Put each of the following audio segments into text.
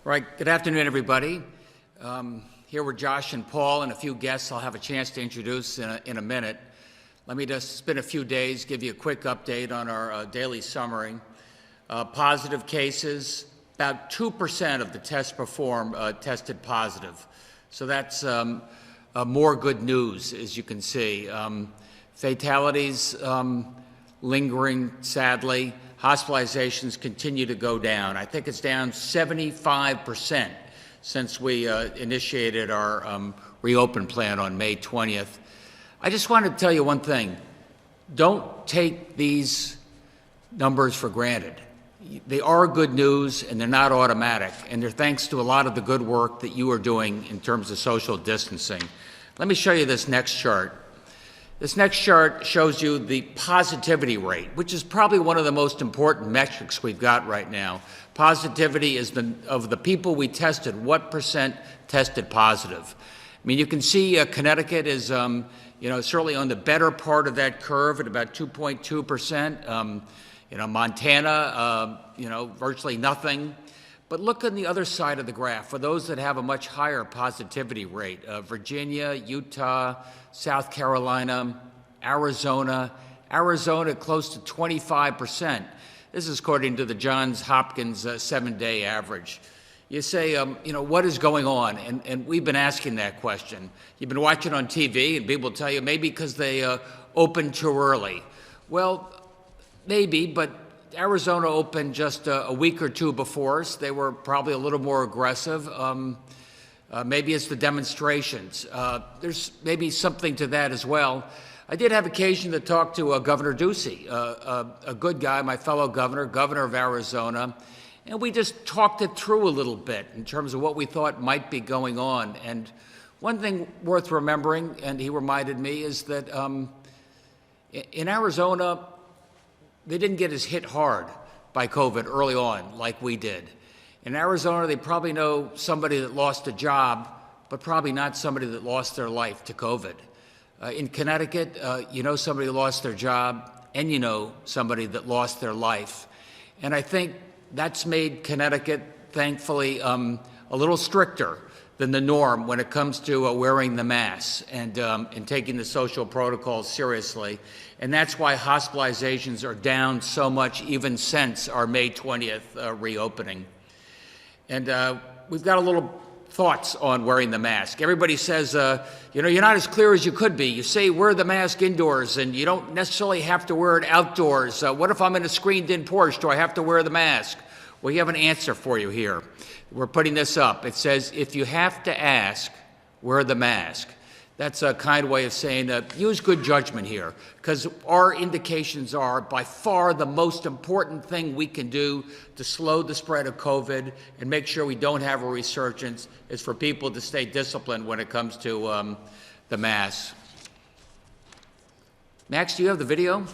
Right. Good afternoon, everybody. Here with Josh and Paul and a few guests I'll have a chance to introduce in a minute. Let me just spend a few days, give you a quick update on our daily summary. Positive cases, about 2% of the tests performed tested positive. So that's more good news, as you can see. Fatalities lingering, sadly. Hospitalizations continue to go down. I think it's down 75% since we initiated our reopen plan on May 20th. I just wanted to tell you one thing. Don't take these numbers for granted. They are good news, and they're not automatic, and they're thanks to a lot of the good work that you are doing in terms of social distancing. Let me show you this next chart. This next chart shows you the positivity rate, which is probably one of the most important metrics we've got right now. Positivity is of the people we tested, what percent tested positive? I mean, you can see Connecticut is, certainly on the better part of that curve at about 2.2%. Montana, virtually nothing. But look on the other side of the graph, for those that have a much higher positivity rate, Virginia, Utah, South Carolina, Arizona close to 25%. This is according to the Johns Hopkins 7-day average. You say, what is going on? And we've been asking that question. You've been watching on TV, and people tell you maybe because they opened too early. Well, maybe, but Arizona opened just a week or two before us. They were probably a little more aggressive. Maybe it's the demonstrations. There's maybe something to that as well. I did have occasion to talk to Governor Ducey, a good guy, my fellow governor of Arizona, and we just talked it through a little bit in terms of what we thought might be going on. And one thing worth remembering, and he reminded me, is that in Arizona, they didn't get as hit hard by COVID early on like we did. In Arizona, they probably know somebody that lost a job, but probably not somebody that lost their life to COVID. In Connecticut, you know somebody who lost their job, and you know somebody that lost their life. And I think that's made Connecticut, thankfully, a little stricter than the norm when it comes to wearing the mask and taking the social protocols seriously. And that's why hospitalizations are down so much even since our May 20th reopening. And we've got a little thoughts on wearing the mask. Everybody says, you're not as clear as you could be. You say wear the mask indoors, and you don't necessarily have to wear it outdoors. What if I'm in a screened-in porch? Do I have to wear the mask? Well, you have an answer for you here. We're putting this up. It says, if you have to ask, wear the mask. That's a kind way of saying use good judgment here, because our indications are by far the most important thing we can do to slow the spread of COVID and make sure we don't have a resurgence is for people to stay disciplined when it comes to the mask. Max, do you have the video?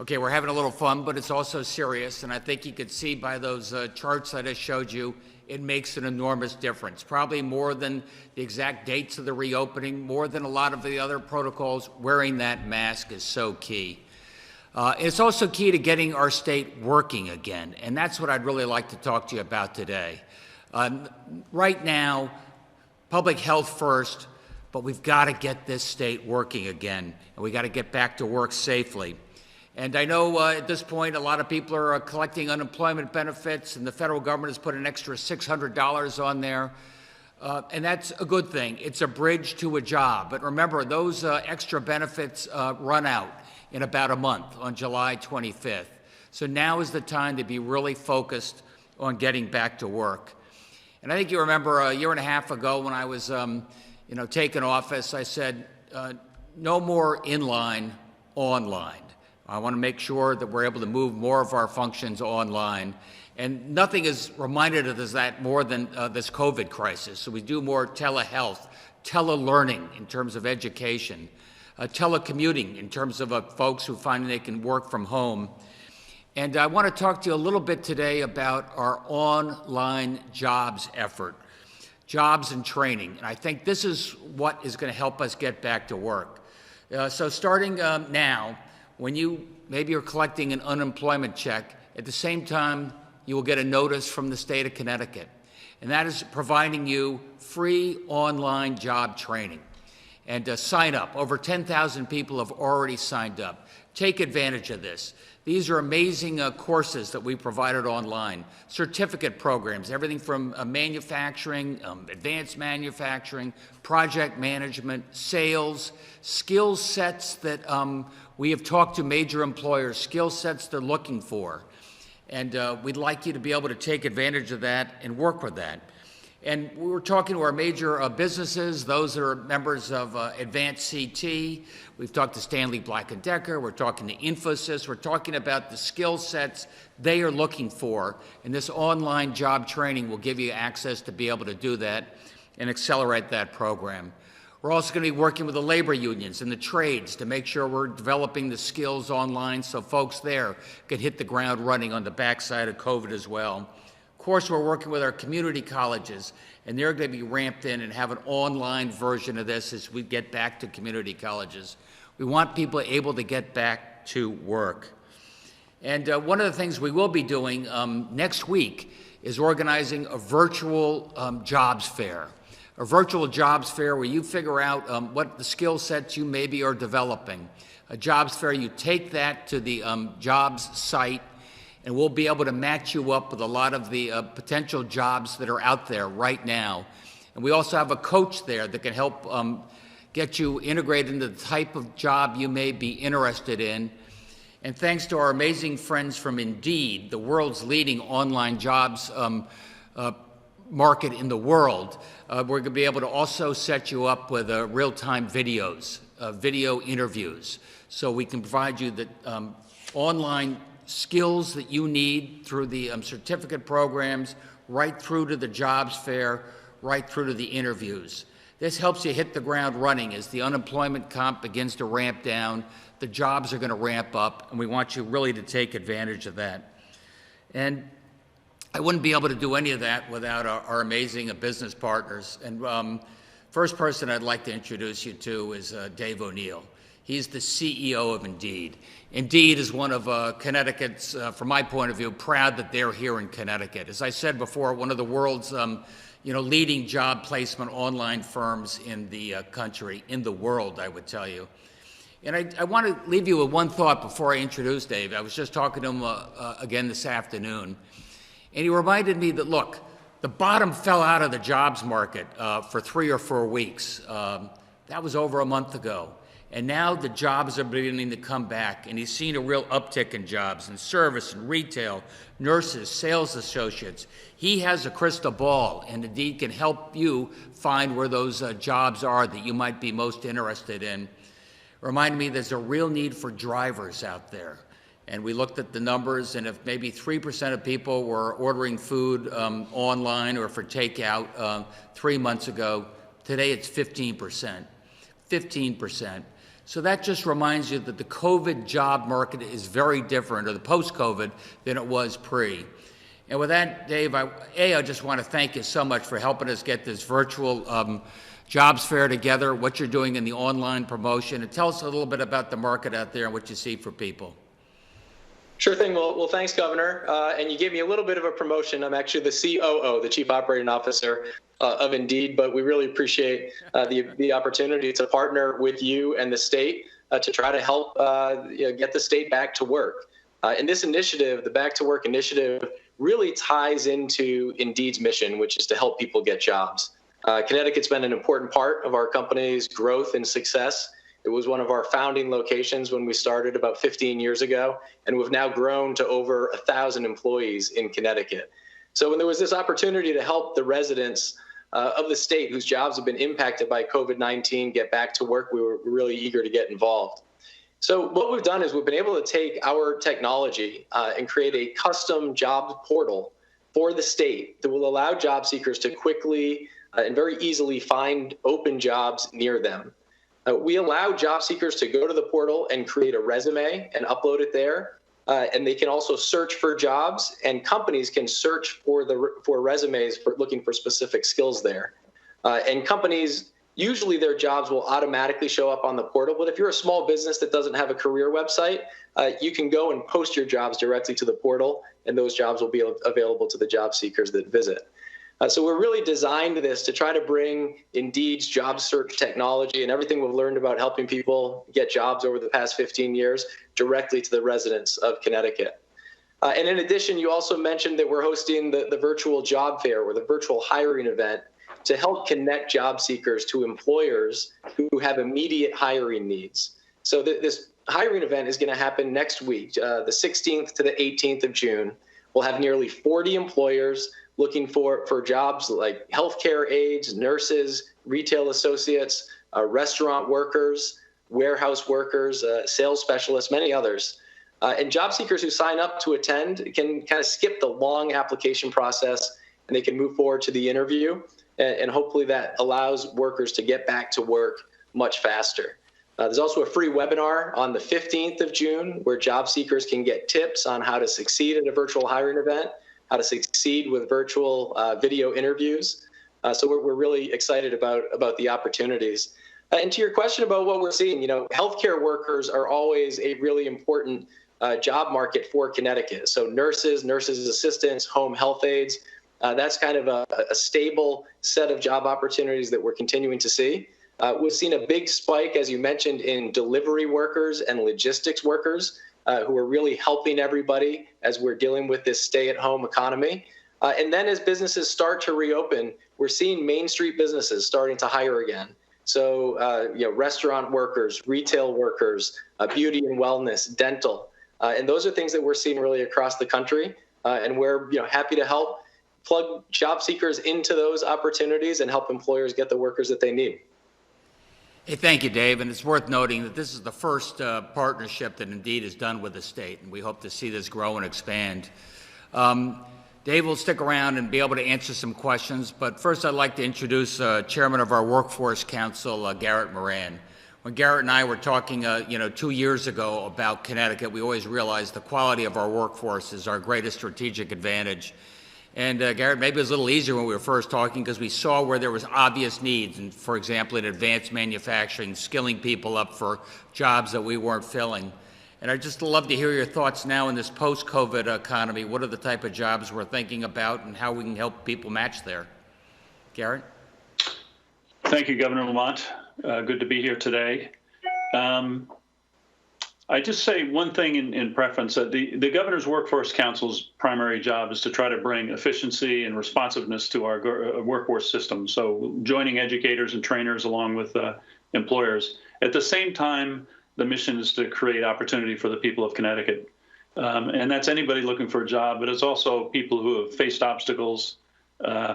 Okay, we're having a little fun, but it's also serious, and I think you could see by those charts that I showed you, it makes an enormous difference. Probably more than the exact dates of the reopening, more than a lot of the other protocols, wearing that mask is so key. It's also key to getting our state working again, and that's what I'd really like to talk to you about today. Right now, public health first, but we've got to get this state working again, and we've got to get back to work safely. And I know at this point, a lot of people are collecting unemployment benefits, and the federal government has put an extra $600 on there. And that's a good thing. It's a bridge to a job. But remember, those extra benefits run out in about a month on July 25th. So now is the time to be really focused on getting back to work. And I think you remember a year and a half ago when I was taking office, I said, no more inline, online. I want to make sure that we're able to move more of our functions online. And nothing has reminded us of that more than this COVID crisis. So we do more telehealth, telelearning in terms of education, telecommuting in terms of folks who find they can work from home. And I want to talk to you a little bit today about our online jobs effort, jobs and training. And I think this is what is going to help us get back to work. So starting now, when maybe you're collecting an unemployment check, at the same time, you will get a notice from the state of Connecticut. And that is providing you free online job training. And sign up. Over 10,000 people have already signed up. Take advantage of this. These are amazing courses that we provided online, certificate programs, everything from manufacturing, advanced manufacturing, project management, sales, skill sets that we have talked to major employers, skill sets they're looking for. And we'd like you to be able to take advantage of that and work with that. And we were talking to our major businesses, those that are members of Advanced CT. We've talked to Stanley Black & Decker. We're talking to Infosys. We're talking about the skill sets they are looking for. And this online job training will give you access to be able to do that and accelerate that program. We're also going to be working with the labor unions and the trades to make sure we're developing the skills online so folks there can hit the ground running on the backside of COVID as well. Of course, we're working with our community colleges, and they're going to be ramped in and have an online version of this as we get back to community colleges. We want people able to get back to work. And one of the things we will be doing next week is organizing a virtual jobs fair. A virtual jobs fair where you figure out what the skill sets you maybe are developing. A jobs fair, you take that to the jobs site, and we'll be able to match you up with a lot of the potential jobs that are out there right now. And we also have a coach there that can help get you integrated into the type of job you may be interested in. And thanks to our amazing friends from Indeed, the world's leading online jobs market in the world, we're going to be able to also set you up with real-time videos, video interviews, so we can provide you the online skills that you need through the certificate programs, right through to the jobs fair, right through to the interviews. This helps you hit the ground running as the unemployment comp begins to ramp down. The jobs are going to ramp up, and we want you really to take advantage of that. And I wouldn't be able to do any of that without our amazing business partners. And first person I'd like to introduce you to is Dave O'Neill. He's the CEO of Indeed. Indeed is one of Connecticut's, from my point of view, proud that they're here in Connecticut. As I said before, one of the world's leading job placement online firms in the country, in the world, I would tell you. And I want to leave you with one thought before I introduce Dave. I was just talking to him again this afternoon, and he reminded me that, look, the bottom fell out of the jobs market for 3 or 4 weeks. That was over a month ago. And now the jobs are beginning to come back, and he's seen a real uptick in jobs in service and retail, nurses, sales associates. He has a crystal ball, and Indeed can help you find where those jobs are that you might be most interested in. Remind me there's a real need for drivers out there. And we looked at the numbers, and if maybe 3% of people were ordering food online or for takeout 3 months ago, today it's 15%. 15%. So that just reminds you that the COVID job market is very different, or the post-COVID, than it was pre. And with that, Dave, I just want to thank you so much for helping us get this virtual jobs fair together, what you're doing in the online promotion, and tell us a little bit about the market out there and what you see for people. Sure thing. Well, thanks, Governor. And you gave me a little bit of a promotion. I'm actually the COO, the Chief Operating Officer of Indeed, but we really appreciate the opportunity to partner with you and the state to try to help get the state back to work. And this initiative, the Back to Work initiative, really ties into Indeed's mission, which is to help people get jobs. Connecticut's been an important part of our company's growth and success. It was one of our founding locations when we started about 15 years ago, and we've now grown to over 1,000 employees in Connecticut. So when there was this opportunity to help the residents of the state whose jobs have been impacted by COVID-19 get back to work, we were really eager to get involved. So what we've done is we've been able to take our technology and create a custom jobs portal for the state that will allow job seekers to quickly and very easily find open jobs near them. We allow job seekers to go to the portal and create a resume and upload it there. And they can also search for jobs, and companies can search for resumes for looking for specific skills there. And companies, usually their jobs will automatically show up on the portal. But if you're a small business that doesn't have a career website, you can go and post your jobs directly to the portal, and those jobs will be available to the job seekers that visit. So we're really designed this to try to bring Indeed's job search technology and everything we've learned about helping people get jobs over the past 15 years directly to the residents of Connecticut. And in addition, you also mentioned that we're hosting the virtual job fair, or the virtual hiring event, to help connect job seekers to employers who have immediate hiring needs. So this hiring event is going to happen next week, the 16th to the 18th of June. We'll have nearly 40 employers looking for jobs like healthcare aides, nurses, retail associates, restaurant workers, warehouse workers, sales specialists, many others. And job seekers who sign up to attend can kind of skip the long application process, and they can move forward to the interview. And hopefully that allows workers to get back to work much faster. There's also a free webinar on the 15th of June where job seekers can get tips on how to succeed at a virtual hiring event, how to succeed with virtual video interviews. So we're really excited about the opportunities. And to your question about what we're seeing, healthcare workers are always a really important job market for Connecticut. So nurses assistants, home health aides, that's kind of a stable set of job opportunities that we're continuing to see. We've seen a big spike, as you mentioned, in delivery workers and logistics workers who are really helping everybody as we're dealing with this stay-at-home economy. And then as businesses start to reopen, we're seeing Main Street businesses starting to hire again. So, restaurant workers, retail workers, beauty and wellness, dental. And those are things that we're seeing really across the country. And we're happy to help plug job seekers into those opportunities and help employers get the workers that they need. Hey, thank you, Dave. And it's worth noting that this is the first partnership that Indeed has done with the state, and we hope to see this grow and expand. Dave will stick around and be able to answer some questions, but first I'd like to introduce Chairman of our Workforce Council, Garrett Moran. When Garrett and I were talking 2 years ago about Connecticut, we always realized the quality of our workforce is our greatest strategic advantage. And Garrett, maybe it was a little easier when we were first talking because we saw where there was obvious needs, and for example, in advanced manufacturing, skilling people up for jobs that we weren't filling. And I'd just love to hear your thoughts now in this post-COVID economy. What are the type of jobs we're thinking about and how we can help people match there? Garrett? Thank you, Governor Lamont. Good to be here today. I just say one thing in preference. The Governor's Workforce Council's primary job is to try to bring efficiency and responsiveness to our workforce system. So joining educators and trainers along with employers. At the same time, the mission is to create opportunity for the people of Connecticut. And that's anybody looking for a job, but it's also people who have faced obstacles,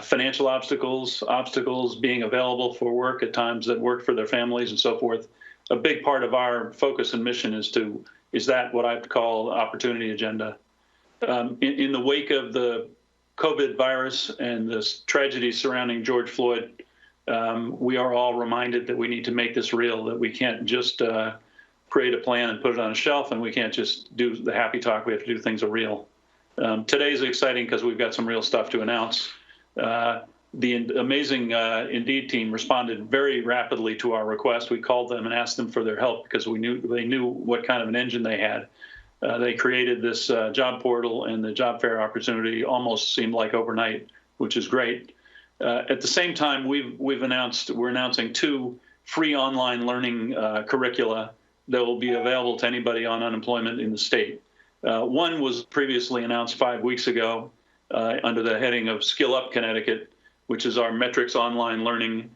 financial obstacles being available for work at times that work for their families and so forth. A big part of our focus and mission is that what I'd call opportunity agenda. In the wake of the COVID virus and this tragedy surrounding George Floyd, we are all reminded that we need to make this real, that we can't just create a plan and put it on a shelf, and we can't just do the happy talk. We have to do things are real. Today is exciting because we've got some real stuff to announce. The amazing Indeed team responded very rapidly to our request. We called them and asked them for their help because they knew what kind of an engine they had. They created this job portal, and the job fair opportunity almost seemed like overnight, which is great. At the same time, we're announcing 2 free online learning curricula that will be available to anybody on unemployment in the state. One was previously announced 5 weeks ago under the heading of Skill Up Connecticut. which is our metrics online learning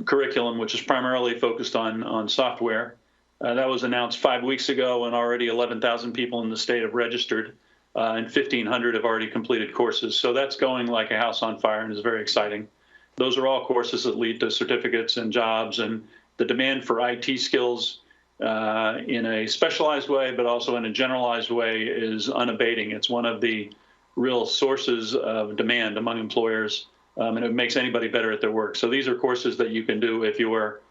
curriculum, which is primarily focused on software. That was announced 5 weeks ago, and already 11,000 people in the state have registered, and 1,500 have already completed courses. So that's going like a house on fire and is very exciting. Those are all courses that lead to certificates and jobs, and the demand for IT skills in a specialized way, but also in a generalized way, is unabating. It's one of the real sources of demand among employers, and it makes anybody better at their work. So these are courses that you can do if you are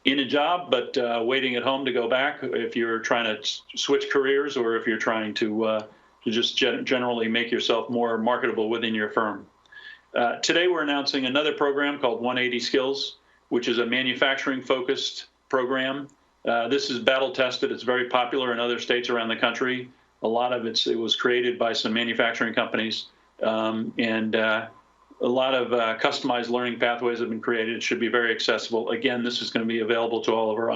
in a job but waiting at home to go back, if you're trying to switch careers, or if you're trying to just generally make yourself more marketable within your firm. Today we're announcing another program called 180 Skills, which is a manufacturing-focused program. This is battle-tested. It's very popular in other states around the country. A lot of it was created by some manufacturing companies, and a lot of customized learning pathways have been created. It should be very accessible. Again, this is going to be available to all of our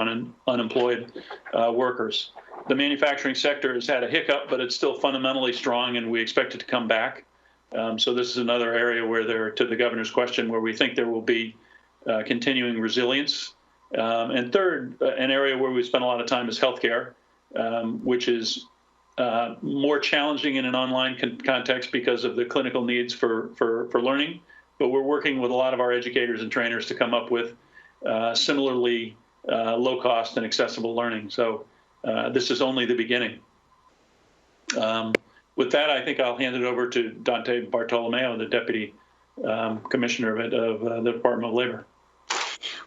unemployed workers. The manufacturing sector has had a hiccup, but it's still fundamentally strong, and we expect it to come back. So this is another area where to the governor's question, where we think there will be continuing resilience. And third, an area where we spend a lot of time is healthcare, which is more challenging in an online context because of the clinical needs for learning. But we're working with a lot of our educators and trainers to come up with similarly low cost and accessible learning. So this is only the beginning. With that, I think I'll hand it over to Dante Bartolomeo, the Deputy Commissioner of the Department of Labor.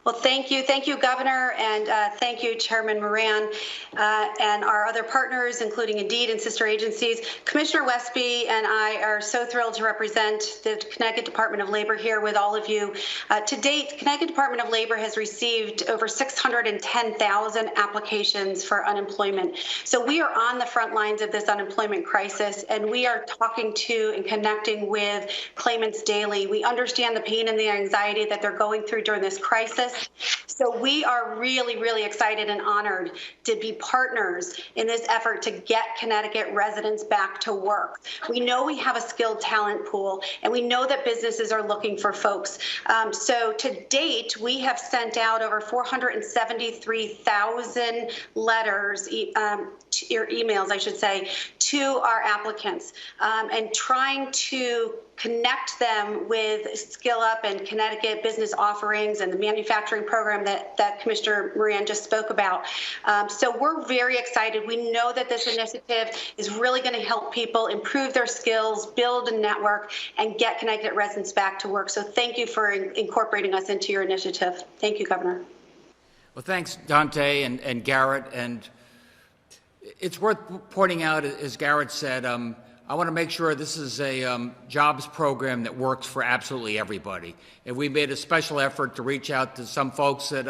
Well, thank you, Governor, and thank you, Chairman Moran, and our other partners, including Indeed and sister agencies. Commissioner Westby and I are so thrilled to represent the Connecticut Department of Labor here with all of you. To date, Connecticut Department of Labor has received over 610,000 applications for unemployment. So we are on the front lines of this unemployment crisis, and we are talking to and connecting with claimants daily. We understand the pain and the anxiety that they're going through during this crisis. So we are really, really excited and honored to be partners in this effort to get Connecticut residents back to work. We know we have a skilled talent pool, and we know that businesses are looking for folks. So to date, we have sent out over 473,000 letters, or emails, I should say, to our applicants, and trying to connect them with Skill Up and Connecticut business offerings and the manufacturing program that Commissioner Moran just spoke about. So we're very excited. We know that this initiative is really going to help people improve their skills, build a network, and get Connecticut residents back to work. So thank you for incorporating us into your initiative. Thank you, Governor. Well, thanks, Dante and Garrett. And it's worth pointing out, as Garrett said, I want to make sure this is a jobs program that works for absolutely everybody. And we made a special effort to reach out to some folks that,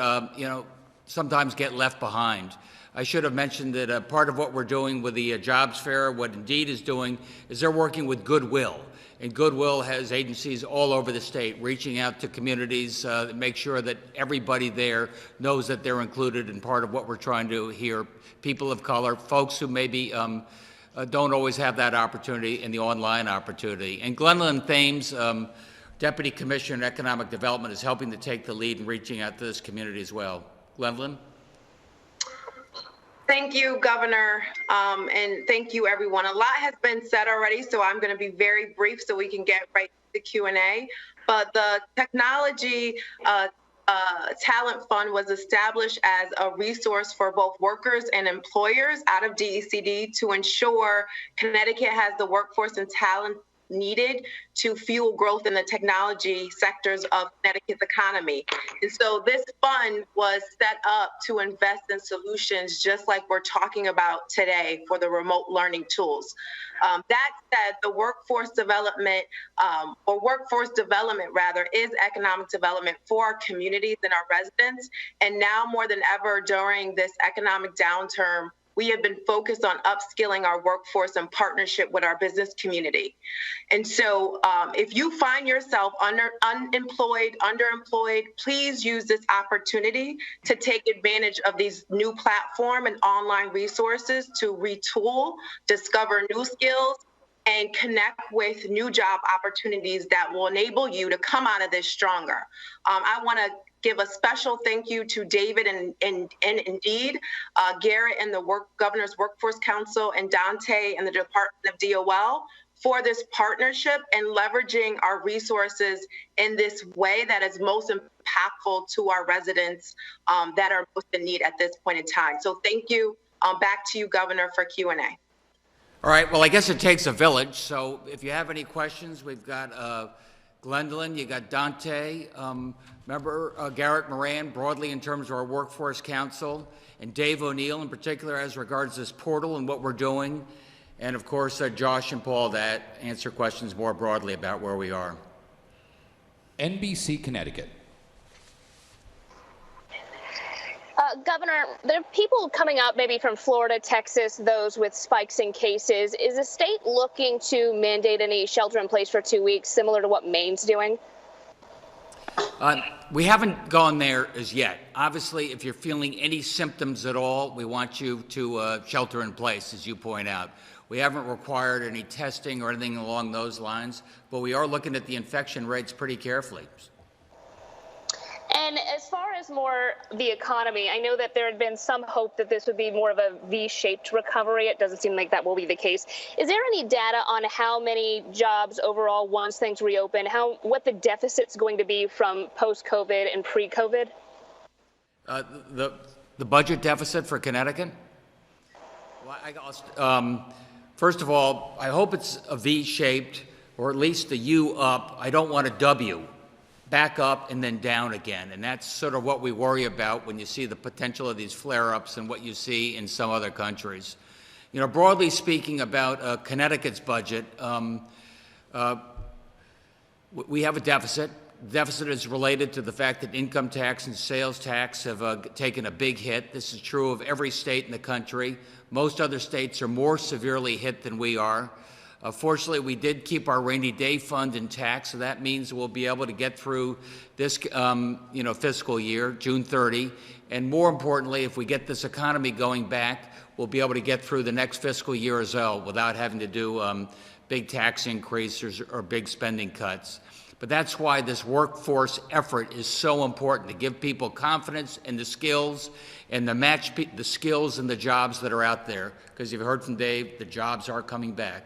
sometimes get left behind. I should have mentioned that part of what we're doing with the jobs fair, what Indeed is doing, is they're working with Goodwill. And Goodwill has agencies all over the state reaching out to communities to make sure that everybody there knows that they're included in part of what we're trying to do here. People of color, folks who maybe don't always have that opportunity and the online opportunity. And Glenlyn Thames, Deputy Commissioner in Economic Development, is helping to take the lead in reaching out to this community as well. Glenlyn? Thank you, Governor, and thank you, everyone. A lot has been said already, so I'm going to be very brief so we can get right to the Q&A. But the Technology Talent Fund was established as a resource for both workers and employers out of DECD to ensure Connecticut has the workforce and talent needed to fuel growth in the technology sectors of Connecticut's economy. And so this fund was set up to invest in solutions just like we're talking about today for the remote learning tools. That said, the workforce development, is economic development for our communities and our residents. And now more than ever during this economic downturn, we have been focused on upskilling our workforce in partnership with our business community. And so if you find yourself unemployed, underemployed, please use this opportunity to take advantage of these new platform and online resources to retool, discover new skills, and connect with new job opportunities that will enable you to come out of this stronger. I want to give a special thank you to David and Indeed, Garrett and the Governor's Workforce Council, and Dante and the Department of DOL for this partnership and leveraging our resources in this way that is most impactful to our residents that are most in need at this point in time. So thank you. Back to you, Governor, for Q&A. All right, well, I guess it takes a village, so if you have any questions, we've got Gwendolyn, you got Dante, remember Garrett Moran, broadly in terms of our Workforce Council, and Dave O'Neill in particular as regards this portal and what we're doing, and of course Josh and Paul that answer questions more broadly about where we are. NBC Connecticut. Governor, there are people coming up maybe from Florida, Texas, those with spikes in cases. Is the state looking to mandate any shelter in place for 2 weeks, similar to what Maine's doing? We haven't gone there as yet. Obviously, if you're feeling any symptoms at all, we want you to shelter in place, as you point out. We haven't required any testing or anything along those lines, but we are looking at the infection rates pretty carefully. And as far as more the economy, I know that there had been some hope that this would be more of a V-shaped recovery. It doesn't seem like that will be the case. Is there any data on how many jobs overall once things reopen, what the deficit's going to be from post-COVID and pre-COVID? The budget deficit for Connecticut? Well, first of all, I hope it's a V-shaped or at least a U up. I don't want a W. Back up and then down again. And that's sort of what we worry about when you see the potential of these flare-ups and what you see in some other countries. You know, broadly speaking about Connecticut's budget, we have a deficit. The deficit is related to the fact that income tax and sales tax have taken a big hit. This is true of every state in the country. Most other states are more severely hit than we are. Fortunately, we did keep our rainy day fund intact, so that means we'll be able to get through this fiscal year, June 30. And more importantly, if we get this economy going back, we'll be able to get through the next fiscal year as well without having to do big tax increases or big spending cuts. But that's why this workforce effort is so important, to give people confidence in the skills and to match the skills and the jobs that are out there. Because you've heard from Dave, the jobs are coming back.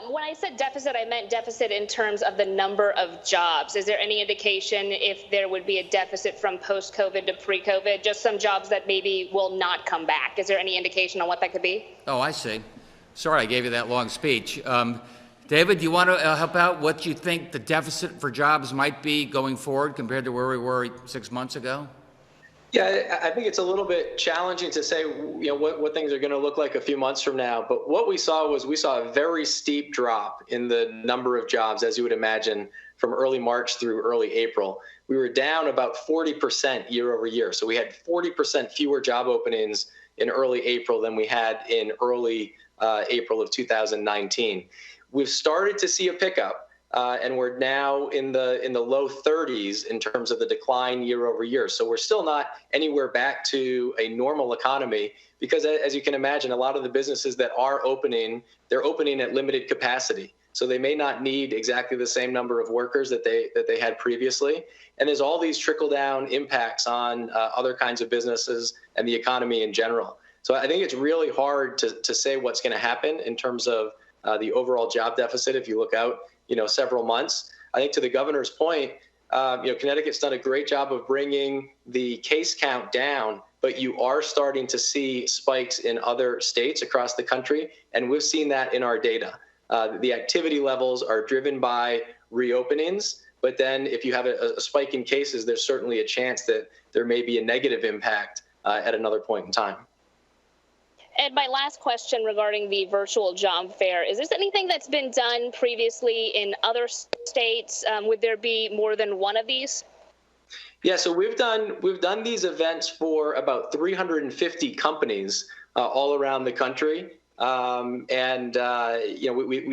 When I said deficit, I meant deficit in terms of the number of jobs. Is there any indication if there would be a deficit from post-COVID to pre-COVID, just some jobs that maybe will not come back? Is there any indication on what that could be? Oh, I see. Sorry, I gave you that long speech. David, do you want to help out what you think the deficit for jobs might be going forward compared to where we were 6 months ago? Yeah, I think it's a little bit challenging to say, what things are going to look like a few months from now. But what we saw a very steep drop in the number of jobs, as you would imagine, from early March through early April. We were down about 40% year over year. So we had 40% fewer job openings in early April than we had in early April of 2019. We've started to see a pickup. And we're now in the low 30s in terms of the decline year over year. So we're still not anywhere back to a normal economy because, as you can imagine, a lot of the businesses that are opening, they're opening at limited capacity. So they may not need exactly the same number of workers that they had previously. And there's all these trickle-down impacts on other kinds of businesses and the economy in general. So I think it's really hard to say what's going to happen in terms of the overall job deficit if you look out several months. I think to the governor's point, Connecticut's done a great job of bringing the case count down, but you are starting to see spikes in other states across the country, and we've seen that in our data. The activity levels are driven by reopenings, but then if you have a spike in cases, there's certainly a chance that there may be a negative impact at another point in time. And my last question regarding the virtual job fair, is there anything that's been done previously in other states? Would there be more than one of these? Yeah, so we've done these events for about 350 companies all around the country. We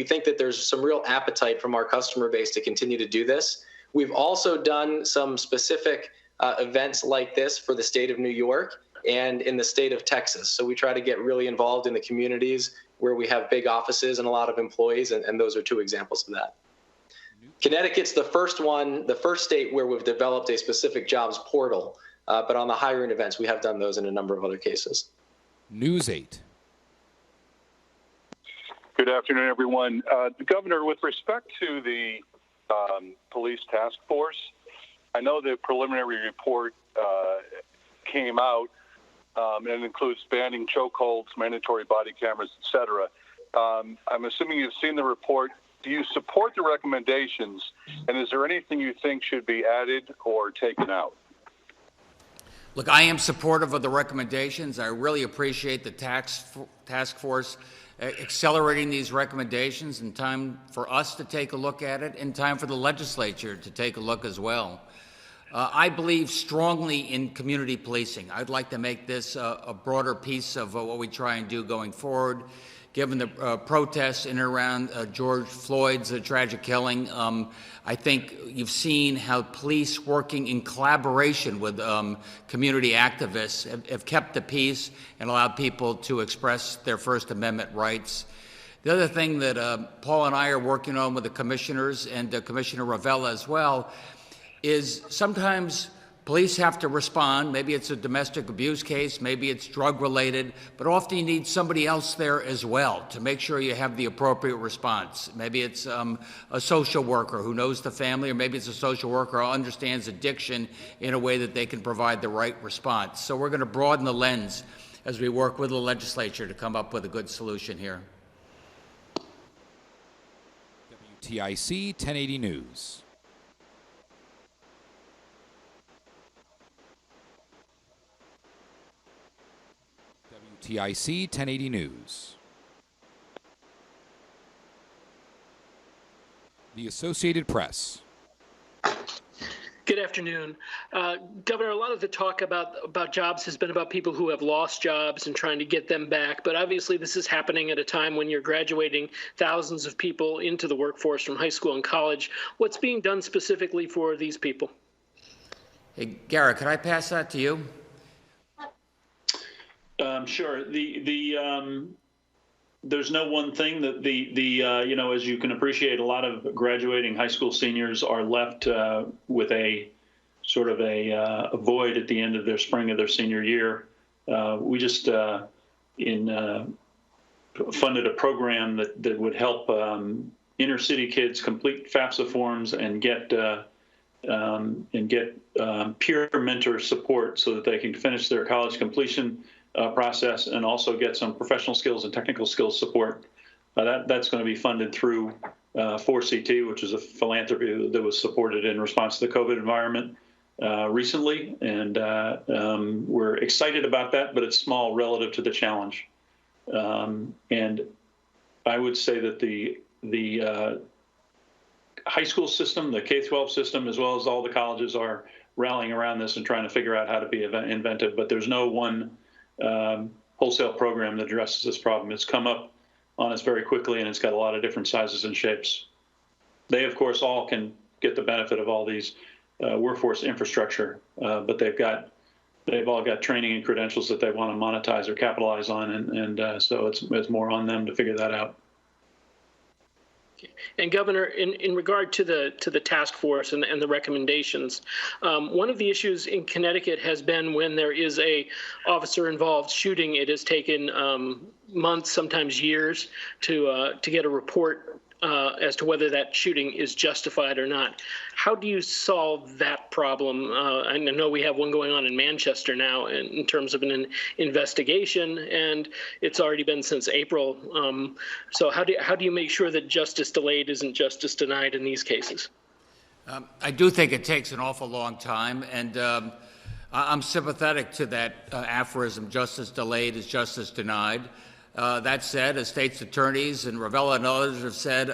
think that there's some real appetite from our customer base to continue to do this. We've also done some specific events like this for the state of New York and in the state of Texas. So we try to get really involved in the communities where we have big offices and a lot of employees, and those are 2 examples of that. Connecticut's the first state where we've developed a specific jobs portal, but on the hiring events, we have done those in a number of other cases. News 8. Good afternoon, everyone. Governor, with respect to the police task force, I know the preliminary report came out and it includes banning chokeholds, mandatory body cameras, etc. I'm assuming you've seen the report. Do you support the recommendations, and is there anything you think should be added or taken out? Look, I am supportive of the recommendations. I really appreciate the task force accelerating these recommendations in time for us to take a look at it, in time for the legislature to take a look as well. I believe strongly in community policing. I'd like to make this a broader piece of what we try and do going forward. Given the protests in and around George Floyd's tragic killing, I think you've seen how police working in collaboration with community activists have kept the peace and allowed people to express their First Amendment rights. The other thing that Paul and I are working on with the commissioners and Commissioner Ravella as well is sometimes police have to respond. Maybe it's a domestic abuse case, maybe it's drug-related, but often you need somebody else there as well to make sure you have the appropriate response. Maybe it's a social worker who knows the family, or maybe it's a social worker who understands addiction in a way that they can provide the right response. So we're going to broaden the lens as we work with the legislature to come up with a good solution here. WTIC 1080 News. WTIC 1080 News. The Associated Press. Good afternoon. Governor, a lot of the talk about jobs has been about people who have lost jobs and trying to get them back. But obviously this is happening at a time when you're graduating thousands of people into the workforce from high school and college. What's being done specifically for these people? Hey, Garrett, could I pass that to you? Sure. There's no one thing that you know, as you can appreciate, a lot of graduating high school seniors are left with a sort of a void at the end of their spring of their senior year. We just funded a program that would help inner city kids complete FAFSA forms and get peer mentor support so that they can finish their college completion process and also get some professional skills and technical skills support. That's going to be funded through 4CT, which is a philanthropy that was supported in response to the COVID environment recently. And we're excited about that, but it's small relative to the challenge. And I would say that the high school system, the K-12 system, as well as all the colleges are rallying around this and trying to figure out how to be inventive. But there's no one wholesale program that addresses this problem. It's come up on us very quickly, and it's got a lot of different sizes and shapes. They, of course, all can get the benefit of all these workforce infrastructure, but they've all got training and credentials that they want to monetize or capitalize on, and so it's more on them to figure that out. And Governor, in regard to the task force and the recommendations, one of the issues in Connecticut has been when there is a officer-involved shooting, it has taken months, sometimes years, to get a report as to whether that shooting is justified or not. How do you solve that problem? I know we have one going on in Manchester now in terms of an investigation, and it's already been since April. So how do you make sure that justice delayed isn't justice denied in these cases? I do think it takes an awful long time, and I'm sympathetic to that aphorism, justice delayed is justice denied. That said, as state's attorneys and Ravella and others have said,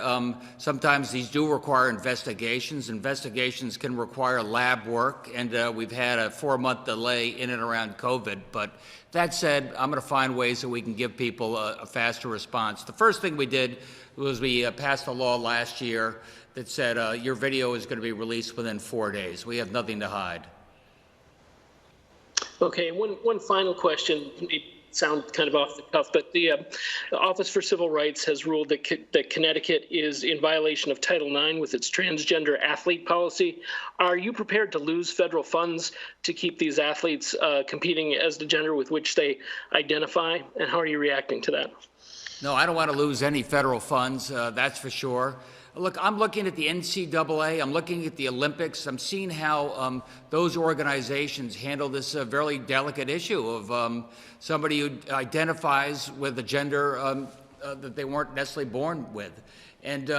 sometimes these do require investigations. Investigations can require lab work, and we've had a 4-month delay in and around COVID. But that said, I'm going to find ways that we can give people a faster response. The first thing we did was we passed a law last year that said your video is going to be released within 4 days. We have nothing to hide. Okay, one final question. sound kind of off the cuff, but the Office for Civil Rights has ruled that Connecticut is in violation of Title IX with its transgender athlete policy. Are you prepared to lose federal funds to keep these athletes competing as the gender with which they identify? And how are you reacting to that? No, I don't want to lose any federal funds, that's for sure. Look, I'm looking at the NCAA, I'm looking at the Olympics, I'm seeing how those organizations handle this very delicate issue of somebody who identifies with a gender that they weren't necessarily born with. And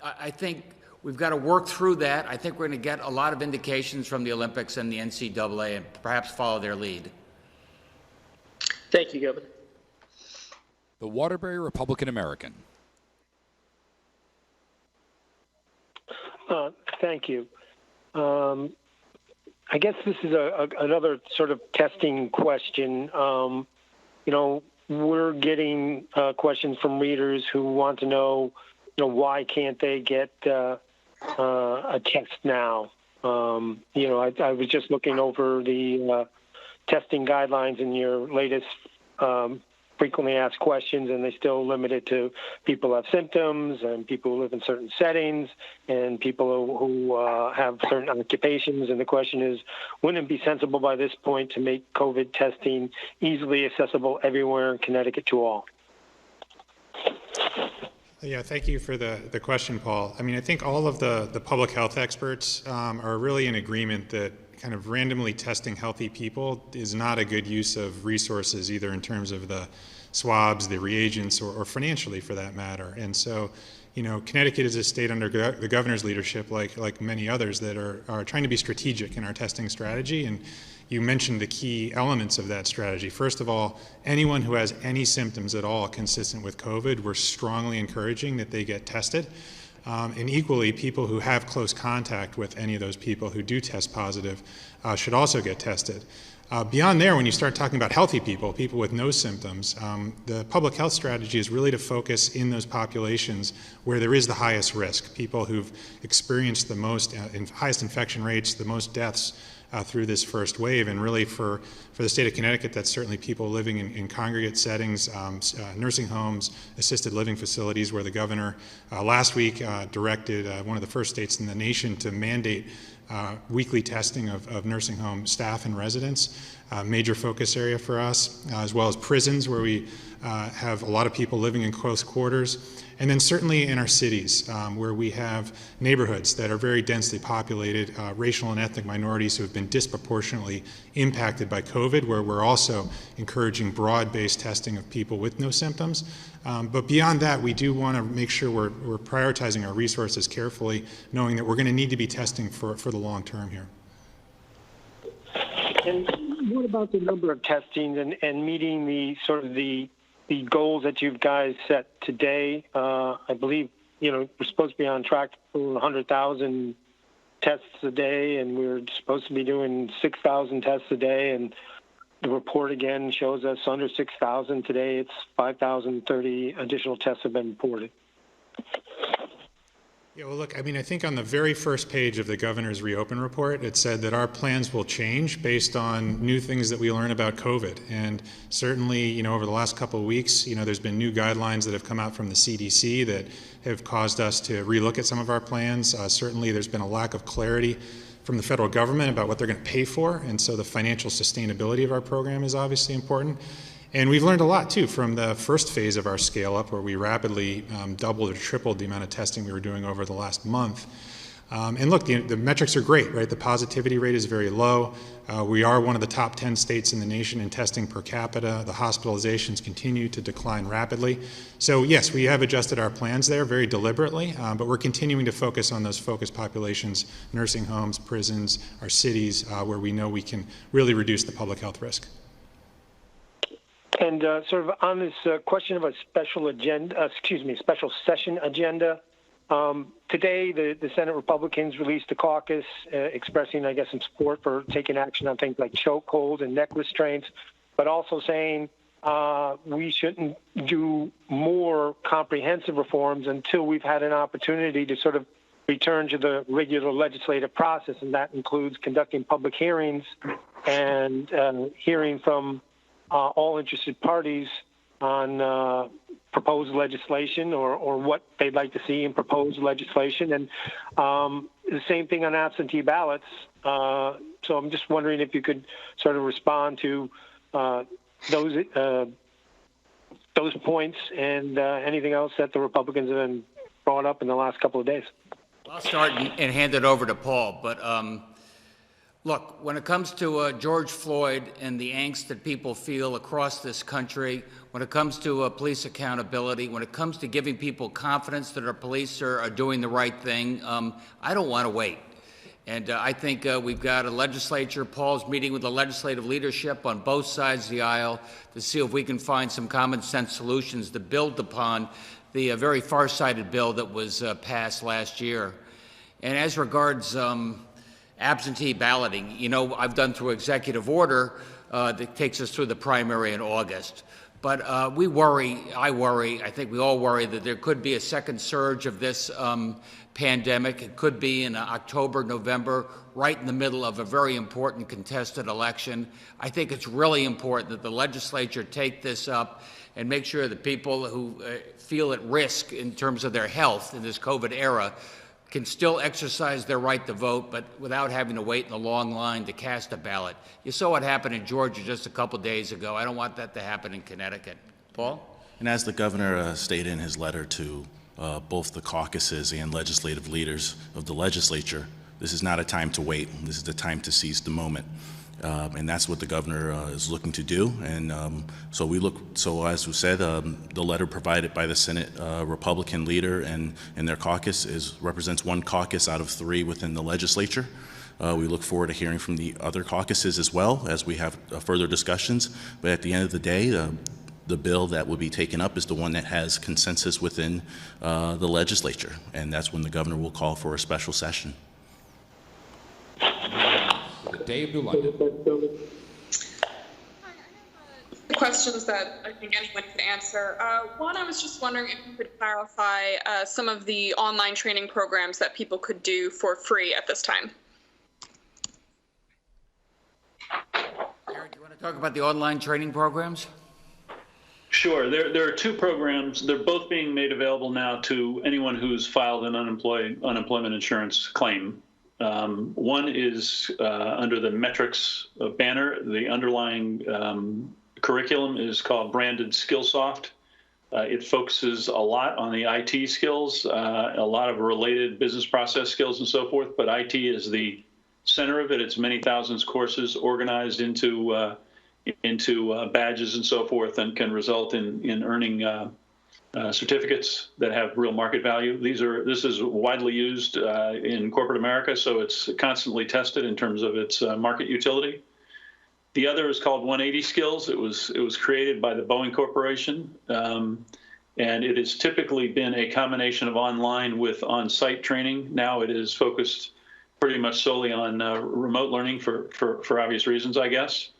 I think we've got to work through that. I think we're going to get a lot of indications from the Olympics and the NCAA and perhaps follow their lead. Thank you, Governor. The Waterbury Republican American. Thank you. I guess this is another sort of testing question. We're getting questions from readers who want to know, why can't they get a test now? I was just looking over the testing guidelines in your latest frequently asked questions, and they still limit it to people who have symptoms and people who live in certain settings and people who have certain occupations. And the question is, wouldn't it be sensible by this point to make COVID testing easily accessible everywhere in Connecticut to all? Yeah, thank you for the question, Paul. I mean, I think all of the public health experts are really in agreement that kind of randomly testing healthy people is not a good use of resources, either in terms of the swabs, the reagents, or financially for that matter. And so, Connecticut is a state under the governor's leadership, like many others, that are trying to be strategic in our testing strategy. And you mentioned the key elements of that strategy. First of all, anyone who has any symptoms at all consistent with COVID, we're strongly encouraging that they get tested. And equally, people who have close contact with any of those people who do test positive should also get tested. Beyond there, when you start talking about healthy people, people with no symptoms, the public health strategy is really to focus in those populations where there is the highest risk, people who've experienced the most highest infection rates, the most deaths through this first wave. And really for the state of Connecticut, that's certainly people living in congregate settings, nursing homes, assisted living facilities, where the governor last week directed one of the first states in the nation to mandate weekly testing of nursing home staff and residents, major focus area for us, as well as prisons, where we have a lot of people living in close quarters. And then certainly in our cities, where we have neighborhoods that are very densely populated, racial and ethnic minorities who have been disproportionately impacted by COVID, where we're also encouraging broad-based testing of people with no symptoms. But beyond that, we do want to make sure we're prioritizing our resources carefully, knowing that we're going to need to be testing for the long term here. And what about the number of testings and meeting the goals that you guys set today? I believe, we're supposed to be on track for 100,000 tests a day, and we're supposed to be doing 6,000 tests a day. And the report again shows us under 6,000 today. It's 5,030 additional tests have been reported. Yeah, well, look, I mean, I think on the very first page of the governor's reopen report, it said that our plans will change based on new things that we learn about COVID. And certainly, over the last couple of weeks, there's been new guidelines that have come out from the CDC that have caused us to relook at some of our plans. Certainly, there's been a lack of clarity from the federal government about what they're going to pay for. And so the financial sustainability of our program is obviously important. And we've learned a lot, too, from the first phase of our scale-up, where we rapidly doubled or tripled the amount of testing we were doing over the last month. And look, the metrics are great, right? The positivity rate is very low. We are one of the top 10 states in the nation in testing per capita. The hospitalizations continue to decline rapidly. So, yes, we have adjusted our plans there very deliberately, but we're continuing to focus on those focus populations, nursing homes, prisons, our cities, where we know we can really reduce the public health risk. And sort of on this question of a special session agenda, today the Senate Republicans released a caucus expressing, I guess, some support for taking action on things like chokehold and neck restraints, but also saying we shouldn't do more comprehensive reforms until we've had an opportunity to sort of return to the regular legislative process, and that includes conducting public hearings and hearing from all interested parties on proposed legislation or what they'd like to see in proposed legislation. And the same thing on absentee ballots. So I'm just wondering if you could sort of respond to those points and anything else that the Republicans have been brought up in the last couple of days. I'll start and hand it over to Paul. But look, when it comes to George Floyd and the angst that people feel across this country, when it comes to police accountability, when it comes to giving people confidence that our police are doing the right thing, I don't want to wait. And I think we've got a legislature. Paul's meeting with the legislative leadership on both sides of the aisle to see if we can find some common sense solutions to build upon the very far-sighted bill that was passed last year. And as regards absentee balloting, you know, I've done through executive order that takes us through the primary in August. But I worry, I think we all worry that there could be a second surge of this pandemic. It could be in October, November, right in the middle of a very important contested election. I think it's really important that the legislature take this up and make sure that people who feel at risk in terms of their health in this COVID era can still exercise their right to vote, but without having to wait in a long line to cast a ballot. You saw what happened in Georgia just a couple days ago. I don't want that to happen in Connecticut. Paul? And as the governor stated in his letter to both the caucuses and legislative leaders of the legislature, this is not a time to wait. This is the time to seize the moment. And that's what the governor is looking to do. And so as we said, the letter provided by the Senate Republican leader and their caucus represents one caucus out of 3 within the legislature. We look forward to hearing from the other caucuses as well as we have further discussions. But at the end of the day, the bill that will be taken up is the one that has consensus within the legislature. And that's when the governor will call for a special session. Dave New London. Questions that I think anyone could answer. One, I was just wondering if you could clarify some of the online training programs that people could do for free at this time. Eric, do you want to talk about the online training programs? Sure. There are 2 programs. They're both being made available now to anyone who's filed an unemployment insurance claim. One is under the metrics banner. The underlying curriculum is called Branded Skillsoft. It focuses a lot on the IT skills, a lot of related business process skills and so forth, but IT is the center of it. It's many thousands of courses organized into badges and so forth, and can result in earning certificates that have real market value. This is widely used in corporate America, so it's constantly tested in terms of its market utility. The other is called 180 Skills. It was created by the Boeing Corporation, and it has typically been a combination of online with on-site training. Now it is focused pretty much solely on remote learning for obvious reasons, I guess.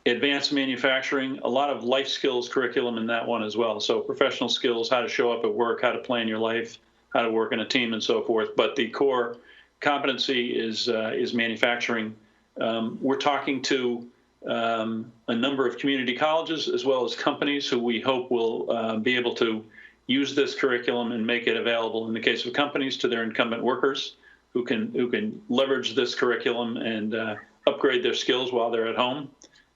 Advanced manufacturing, a lot of life skills curriculum in that one as well. So professional skills, how to show up at work, how to plan your life, how to work in a team and so forth. But the core competency is manufacturing. We're talking to a number of community colleges as well as companies who we hope will be able to use this curriculum and make it available in the case of companies to their incumbent workers who can leverage this curriculum and upgrade their skills while they're at home.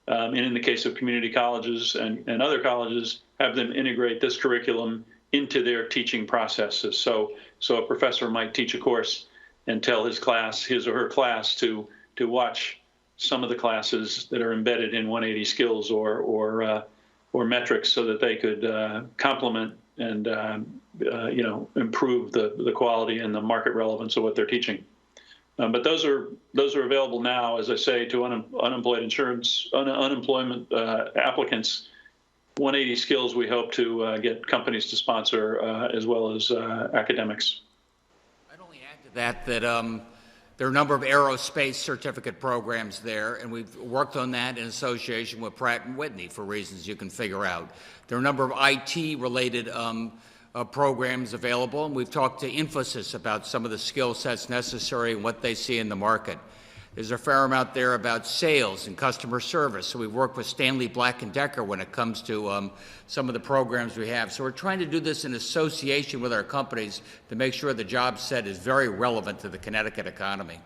And in the case of community colleges and other colleges, have them integrate this curriculum into their teaching processes. So a professor might teach a course and tell his or her class to watch some of the classes that are embedded in 180 Skills or metrics, so that they could complement and improve the quality and the market relevance of what they're teaching. But those are available now, as I say, to unemployment applicants. 180 Skills we hope to get companies to sponsor as well as academics. I'd only add to that there are a number of aerospace certificate programs there, and we've worked on that in association with Pratt & Whitney for reasons you can figure out. There are a number of IT-related programs available, and we've talked to Infosys about some of the skill sets necessary and what they see in the market. There's a fair amount there about sales and customer service. So we work with Stanley Black & Decker when it comes to some of the programs we have. So we're trying to do this in association with our companies to make sure the job set is very relevant to the Connecticut economy.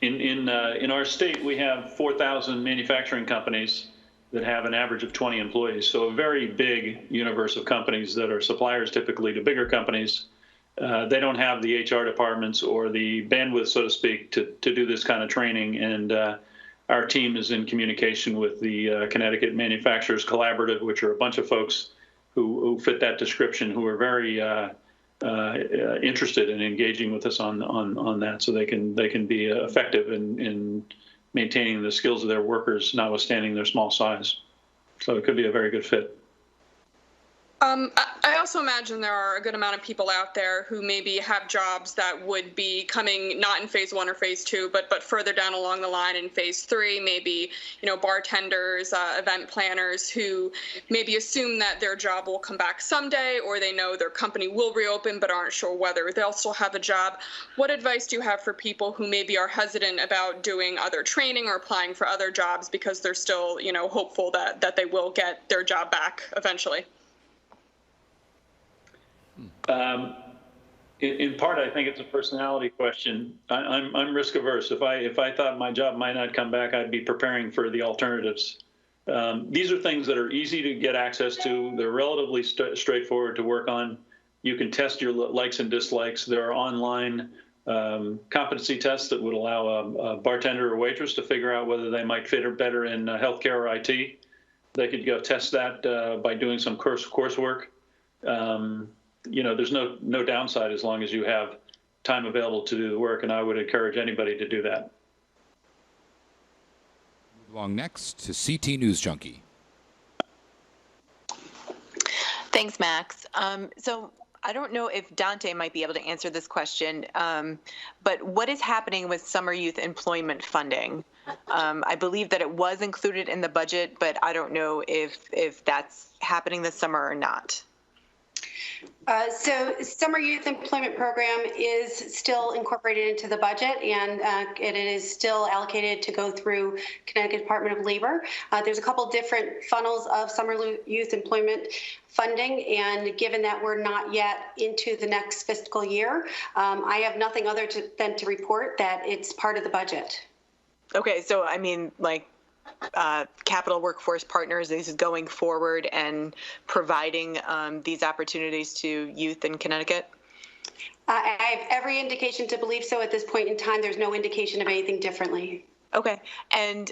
In our state, we have 4,000 manufacturing companies that have an average of 20 employees. So a very big universe of companies that are suppliers typically to bigger companies. They don't have the HR departments or the bandwidth, so to speak, to do this kind of training. And our team is in communication with the Connecticut Manufacturers Collaborative, which are a bunch of folks who fit that description, who are very interested in engaging with us on that, so they can be effective in maintaining the skills of their workers, notwithstanding their small size. So it could be a very good fit. I also imagine there are a good amount of people out there who maybe have jobs that would be coming not in phase 1 or phase 2, but further down along the line in phase 3, maybe, bartenders, event planners who maybe assume that their job will come back someday, or they know their company will reopen but aren't sure whether they'll still have a job. What advice do you have for people who maybe are hesitant about doing other training or applying for other jobs because they're still, hopeful that they will get their job back eventually? In part, I think it's a personality question. I'm risk averse. If I thought my job might not come back, I'd be preparing for the alternatives. These are things that are easy to get access to. They're relatively straightforward to work on. You can test your likes and dislikes. There are online competency tests that would allow a bartender or waitress to figure out whether they might fit or better in healthcare or IT. They could go test that by doing some coursework. There's no downside as long as you have time available to do the work, and I would encourage anybody to do that. Move along next to CT News Junkie. Thanks, Max. So I don't know if Dante might be able to answer this question, but what is happening with summer youth employment funding? I believe that it was included in the budget, but I don't know if that's happening this summer or not. So Summer Youth Employment Program is still incorporated into the budget, and it is still allocated to go through Connecticut Department of Labor. There's a couple different funnels of summer youth employment funding, and given that we're not yet into the next fiscal year, I have nothing other than to report that it's part of the budget. Okay, so I mean, Capital Workforce Partners is going forward and providing these opportunities to youth in Connecticut? I have every indication to believe so at this point in time. There's no indication of anything differently. Okay, and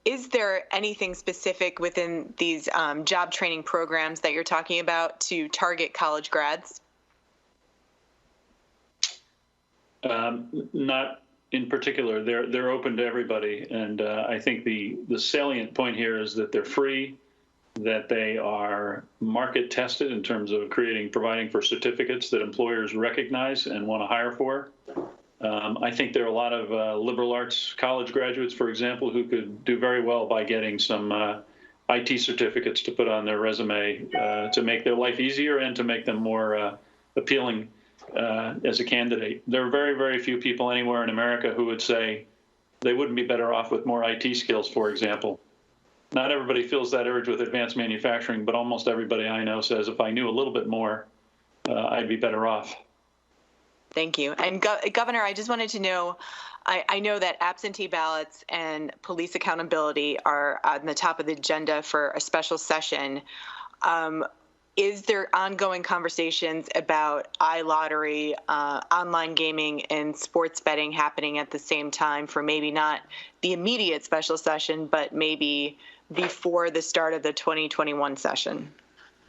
is there anything specific within these job training programs that you're talking about to target college grads? Not in particular. They're open to everybody, and I think the salient point here is that they're free, that they are market tested in terms of providing for certificates that employers recognize and want to hire for. I think there are a lot of liberal arts college graduates, for example, who could do very well by getting some IT certificates to put on their resume to make their life easier and to make them more appealing as a candidate. There are very, very few people anywhere in America who would say they wouldn't be better off with more IT skills, for example. Not everybody feels that urge with advanced manufacturing, but almost everybody I know says if I knew a little bit more, I'd be better off. Thank you. And Governor, I just wanted to know, I know that absentee ballots and police accountability are on the top of the agenda for a special session. Is there ongoing conversations about iLottery, online gaming, and sports betting happening at the same time for maybe not the immediate special session, but maybe before the start of the 2021 session?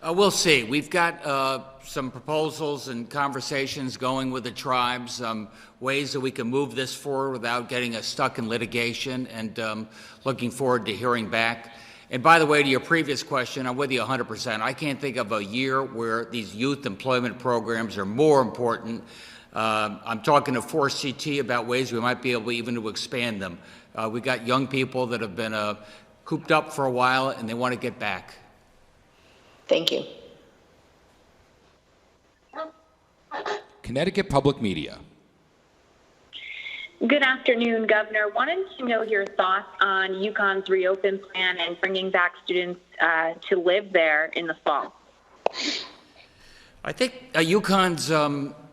We'll see. We've got some proposals and conversations going with the tribes, ways that we can move this forward without getting us stuck in litigation, and looking forward to hearing back. And by the way, to your previous question, I'm with you 100%. I can't think of a year where these youth employment programs are more important. I'm talking to 4CT about ways we might be able even to expand them. We got young people that have been cooped up for a while, and they want to get back. Thank you. Connecticut Public Media. Good afternoon, Governor. Wanted to know your thoughts on UConn's reopen plan and bringing back students to live there in the fall. I think UConn's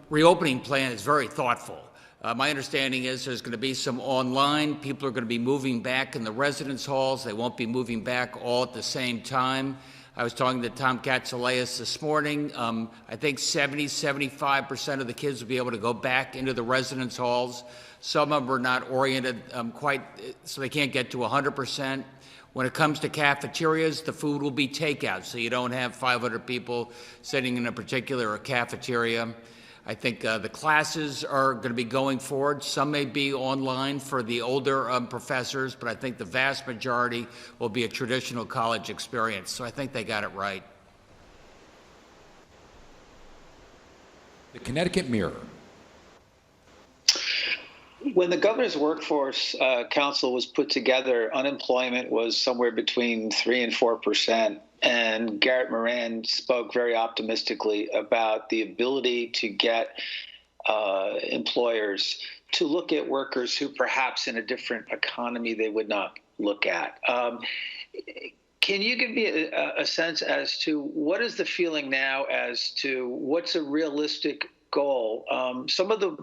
reopening plan is very thoughtful. My understanding is there's going to be some online. People are going to be moving back in the residence halls. They won't be moving back all at the same time. I was talking to Tom Katsouleas this morning. I think 75% of the kids will be able to go back into the residence halls. Some of them are not oriented quite, so they can't get to 100%. When it comes to cafeterias, the food will be takeout, so you don't have 500 people sitting in a particular cafeteria. I think the classes are going to be going forward. Some may be online for the older professors, but I think the vast majority will be a traditional college experience. So I think they got it right. The Connecticut Mirror. When the Governor's Workforce Council was put together, unemployment was somewhere between 3% and 4%. And Garrett Moran spoke very optimistically about the ability to get employers to look at workers who perhaps in a different economy they would not look at. Can you give me a sense as to what is the feeling now as to what's a realistic goal? Some of the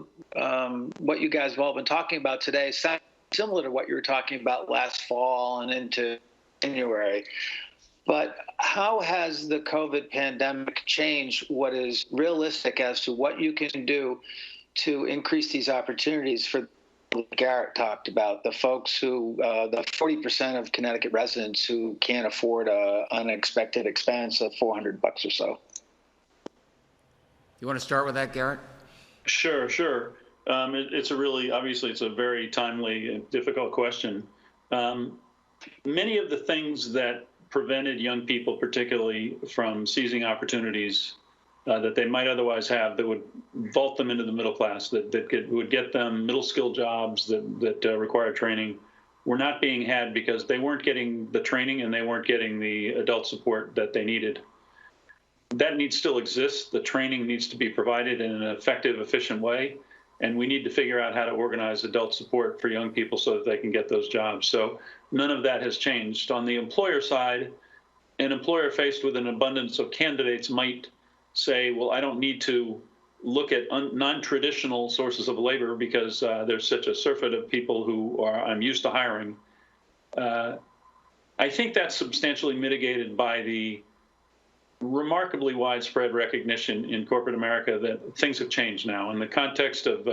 what you guys have all been talking about today sounds similar to what you were talking about last fall and into January. But how has the COVID pandemic changed what is realistic as to what you can do to increase these opportunities for what Garrett talked about, the folks who, the 40% of Connecticut residents who can't afford an unexpected expense of $400 or so? You want to start with that, Garrett? Sure. It's a really, obviously, it's a very timely and difficult question. Many of the things that prevented young people, particularly, from seizing opportunities that they might otherwise have, that would vault them into the middle class, that would get them middle skill jobs that require training, were not being had because they weren't getting the training and they weren't getting the adult support that they needed. That need still exists. The training needs to be provided in an effective, efficient way. And we need to figure out how to organize adult support for young people so that they can get those jobs. So none of that has changed. On the employer side, an employer faced with an abundance of candidates might say, well, I don't need to look at non-traditional sources of labor because there's such a surfeit of people who I'm used to hiring. I think that's substantially mitigated by the remarkably widespread recognition in corporate America that things have changed now. In the context of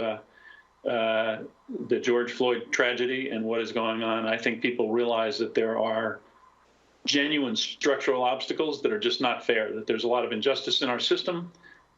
the George Floyd tragedy and what is going on, I think people realize that there are genuine structural obstacles that are just not fair, that there's a lot of injustice in our system,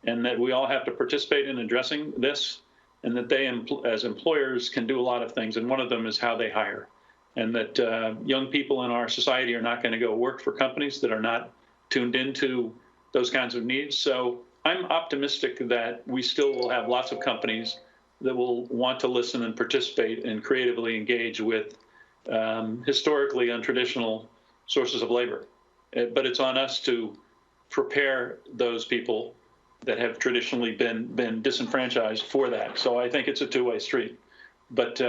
and that we all have to participate in addressing this, and that they, as employers, can do a lot of things, and one of them is how they hire. And that young people in our society are not going to go work for companies that are not tuned into those kinds of needs. So I'm optimistic that we still will have lots of companies that will want to listen and participate and creatively engage with historically untraditional sources of labor. But it's on us to prepare those people that have traditionally been disenfranchised for that. So I think it's a two-way street. But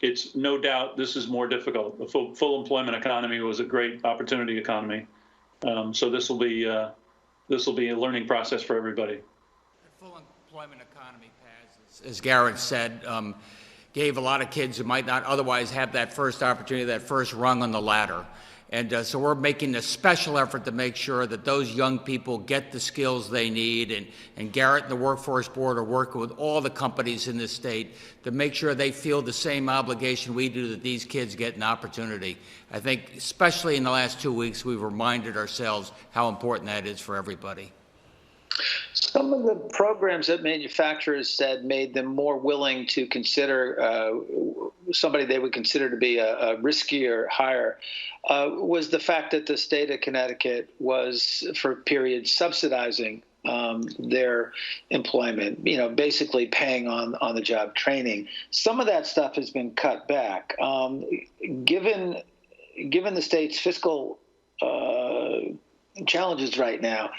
it's no doubt this is more difficult. The full employment economy was a great opportunity economy. So this will be a learning process for everybody. The full employment economy pass, as Garrett said, gave a lot of kids who might not otherwise have that first opportunity, that first rung on the ladder. And so we're making a special effort to make sure that those young people get the skills they need. And Garrett and the Workforce Board are working with all the companies in this state to make sure they feel the same obligation we do that these kids get an opportunity. I think, especially in the last 2 weeks, we've reminded ourselves how important that is for everybody. Some of the programs that manufacturers said made them more willing to consider somebody they would consider to be a riskier hire was the fact that the state of Connecticut was, for a period, subsidizing their employment, basically paying on the job training. Some of that stuff has been cut back. Given the state's fiscal challenges right now,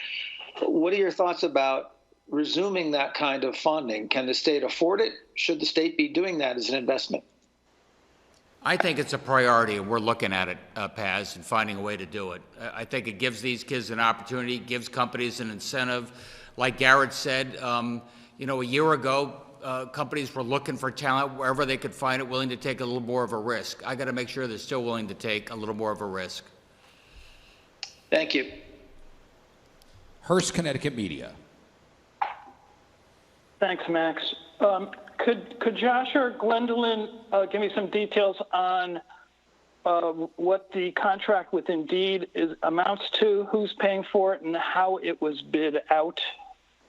what are your thoughts about resuming that kind of funding? Can the state afford it? Should the state be doing that as an investment? I think it's a priority, and we're looking at it, Paz, and finding a way to do it. I think it gives these kids an opportunity, gives companies an incentive. Like Garrett said, you know, a year ago, companies were looking for talent wherever they could find it, willing to take a little more of a risk. I got to make sure they're still willing to take a little more of a risk. Thank you. Hearst, Connecticut Media. Thanks, Max. Could Josh or Gwendolyn give me some details on what the contract with Indeed amounts to, who's paying for it, and how it was bid out,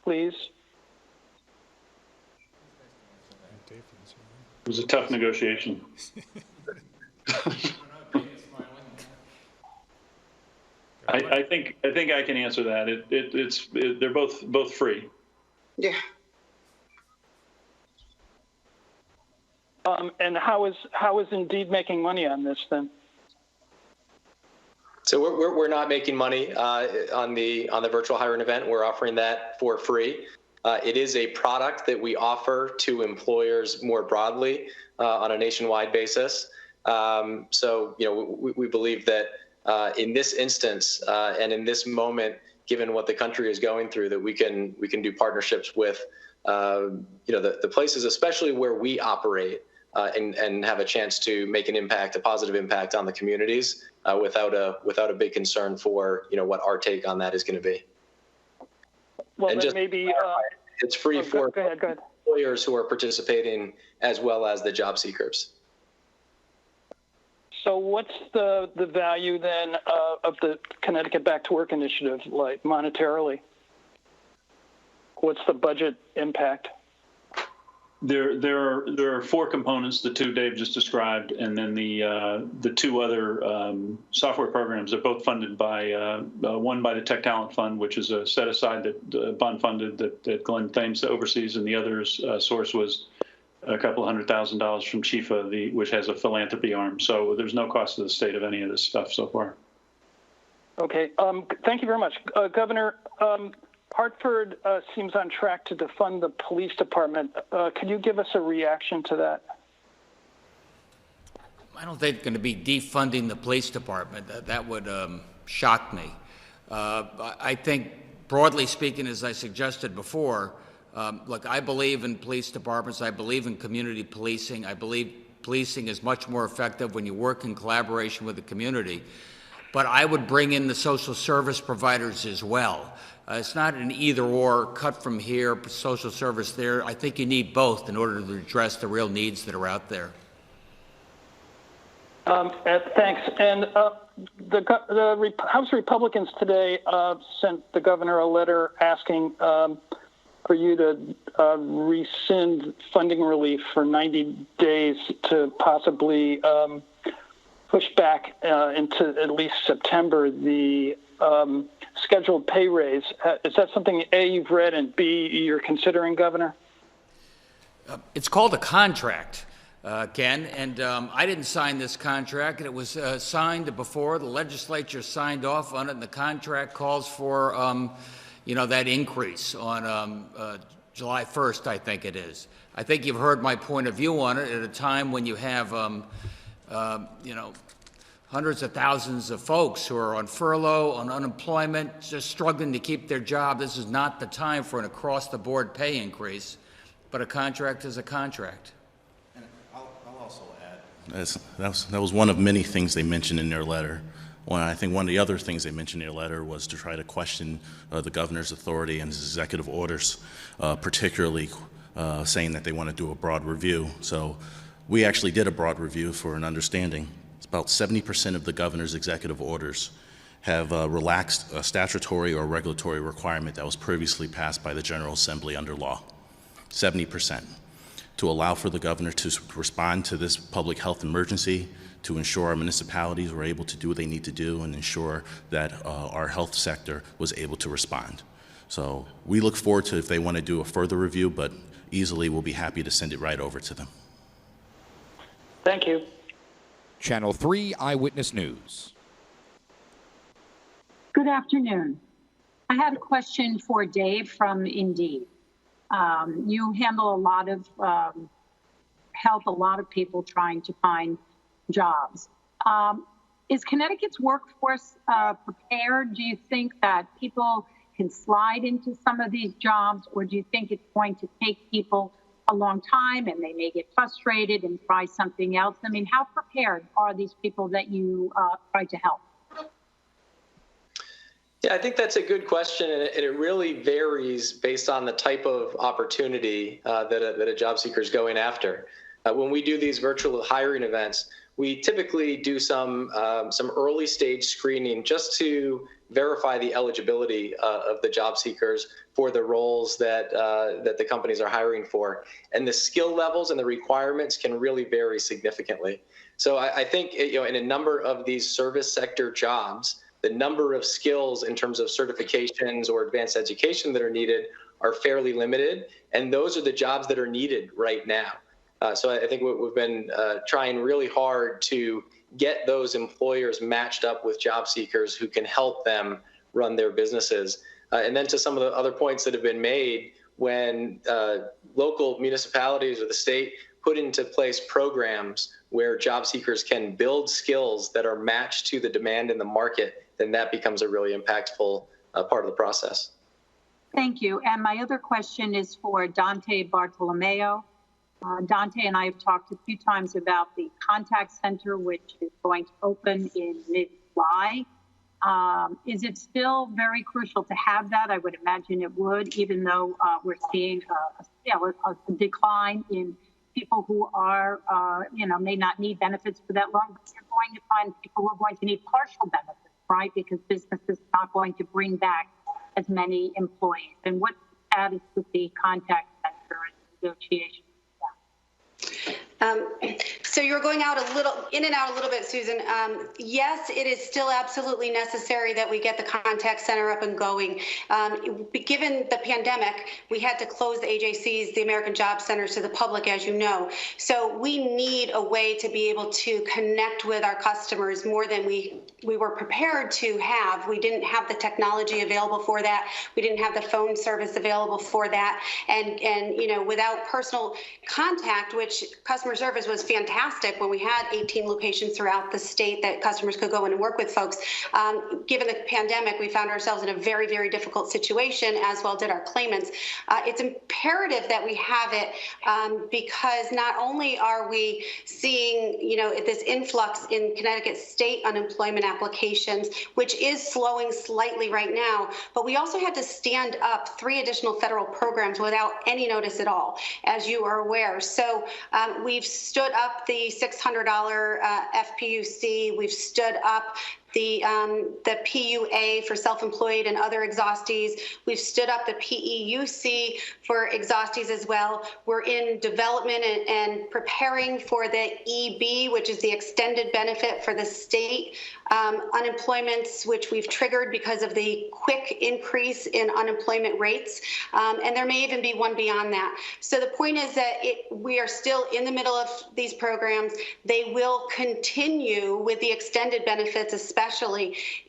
please? It was a tough negotiation. I think I can answer that. They're both free. Yeah. And how is Indeed making money on this then? So we're not making money on the virtual hiring event. We're offering that for free. It is a product that we offer to employers more broadly on a nationwide basis. So you know, we believe that in this instance and in this moment, given what the country is going through, that we can do partnerships with you know, the places, especially where we operate, and have a chance to make an impact, a positive impact on the communities, without a big concern for, you know, what our take on that is going to be. Well, and then just maybe it's free for go ahead. employers who are participating as well as the job seekers. So what's the value then of the Connecticut Back to Work initiative, like monetarily? What's the budget impact? There are four components: the two Dave just described, and then the two other software programs. They're both funded by one by the Tech Talent Fund, which is a set aside that bond funded that Glenn Thames oversees, and the other's source was a couple $100,000 from Chifa, which has a philanthropy arm. So there's no cost to the state of any of this stuff so far. Okay, thank you very much, Governor. Hartford seems on track to defund the police department. Can you give us a reaction to that? I don't think it's going to be defunding the police department. That would shock me. I think, broadly speaking, as I suggested before, look, I believe in police departments. I believe in community policing. I believe policing is much more effective when you work in collaboration with the community. But I would bring in the social service providers as well. It's not an either-or, cut from here, social service there. I think you need both in order to address the real needs that are out there. Thanks. And the House Republicans today sent the governor a letter asking for you to rescind funding relief for 90 days to possibly push back into at least September the scheduled pay raise. Is that something, A, you've read, and B, you're considering, Governor? It's called a contract, Ken, and I didn't sign this contract. It was signed before the legislature signed off on it, and the contract calls for, you know, that increase on July 1st, I think it is. I think you've heard my point of view on it at a time when you have, you know, hundreds of thousands of folks who are on furlough, on unemployment, just struggling to keep their job. This is not the time for an across-the-board pay increase, but a contract is a contract. And I'll also add, that was one of many things they mentioned in their letter. I think one of the other things they mentioned in their letter was to try to question the governor's authority and his executive orders, particularly saying that they want to do a broad review. So we actually did a broad review for an understanding. About 70% of the governor's executive orders have relaxed a statutory or regulatory requirement that was previously passed by the General Assembly under law. 70%. To allow for the governor to respond to this public health emergency, to ensure our municipalities were able to do what they need to do, and ensure that our health sector was able to respond. So we look forward to if they want to do a further review, but easily we'll be happy to send it right over to them. Thank you. Channel 3 Eyewitness News. Good afternoon. I had a question for Dave from Indeed. You handle a lot of help a lot of people trying to find jobs. Is Connecticut's workforce prepared? Do you think that people can slide into some of these jobs, or do you think it's going to take people a long time and they may get frustrated and try something else? I mean, how prepared are these people that you try to help? Yeah, I think that's a good question, and it really varies based on the type of opportunity that a job seeker is going after. When we do these virtual hiring events, we typically do some early stage screening just to verify the eligibility of the job seekers for the roles that the companies are hiring for. And the skill levels and the requirements can really vary significantly. So I think in a number of these service sector jobs, the number of skills in terms of certifications or advanced education that are needed are fairly limited, and those are the jobs that are needed right now. So I think we've been trying really hard to get those employers matched up with job seekers who can help them run their businesses. And then to some of the other points that have been made, when local municipalities or the state put into place programs where job seekers can build skills that are matched to the demand in the market, then that becomes a really impactful part of the process. Thank you. And my other question is for Dante Bartolomeo. Dante and I have talked a few times about the contact center, which is going to open in mid-July. Is it still very crucial to have that? I would imagine it would, even though we're seeing a decline in people who are, may not need benefits for that long, but you're going to find people who are going to need partial benefits, right? Because business is not going to bring back as many employees. And what's the status with the contact center and negotiations? So you're going out in and out a little bit, Susan. Yes, it is still absolutely necessary that we get the contact center up and going. Given the pandemic, we had to close the AJCs, the American Job Centers, to the public, as you know. So we need a way to be able to connect with our customers more than we were prepared to have. We didn't have the technology available for that. We didn't have the phone service available for that. And without personal contact, which customer service was fantastic when we had 18 locations throughout the state that customers could go in and work with folks. Given the pandemic, we found ourselves in a very, very difficult situation, as well did our claimants. It's imperative that we have it because not only are we seeing, this influx in Connecticut state unemployment applications, which is slowing slightly right now, but we also had to stand up 3 additional federal programs without any notice at all, as you are aware. So we've stood up the $600 FPUC. We've stood up the PUA for self-employed and other exhaustees. We've stood up the PEUC for exhaustees as well. We're in development and preparing for the EB, which is the extended benefit for the state unemployments, which we've triggered because of the quick increase in unemployment rates. And there may even be one beyond that. So the point is that we are still in the middle of these programs. They will continue with the extended benefits, especially.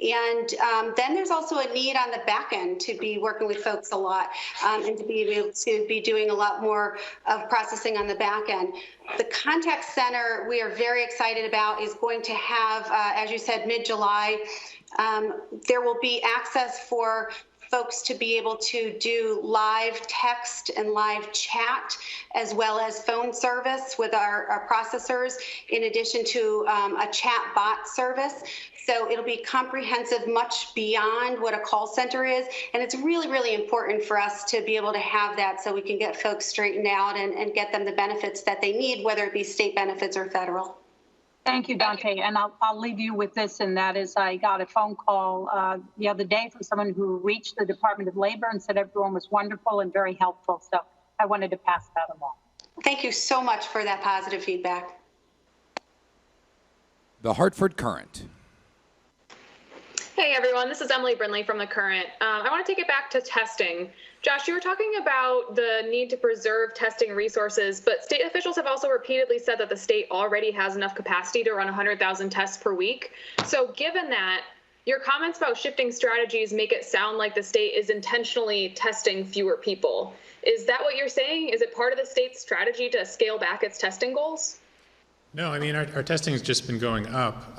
And then there's also a need on the back end to be working with folks a lot and to be able to be doing a lot more of processing on the back end. The contact center we are very excited about is going to have, as you said, mid-July. There will be access for folks to be able to do live text and live chat, as well as phone service with our processors, in addition to a chat bot service. So it'll be comprehensive, much beyond what a call center is. And it's really, really important for us to be able to have that so we can get folks straightened out and get them the benefits that they need, whether it be state benefits or federal. Thank you, Dante. And I'll leave you with this, and that is I got a phone call the other day from someone who reached the Department of Labor and said everyone was wonderful and very helpful. So I wanted to pass that along. Thank you so much for that positive feedback. The Hartford Current. Hey everyone, this is Emily Brindley from The Current. I want to take it back to testing. Josh, you were talking about the need to preserve testing resources, but state officials have also repeatedly said that the state already has enough capacity to run 100,000 tests per week. So given that, Your comments about shifting strategies make it sound like the state is intentionally testing fewer people. Is that what you're saying? Is it part of the state's strategy to scale back its testing goals? No, I mean, our testing has just been going up.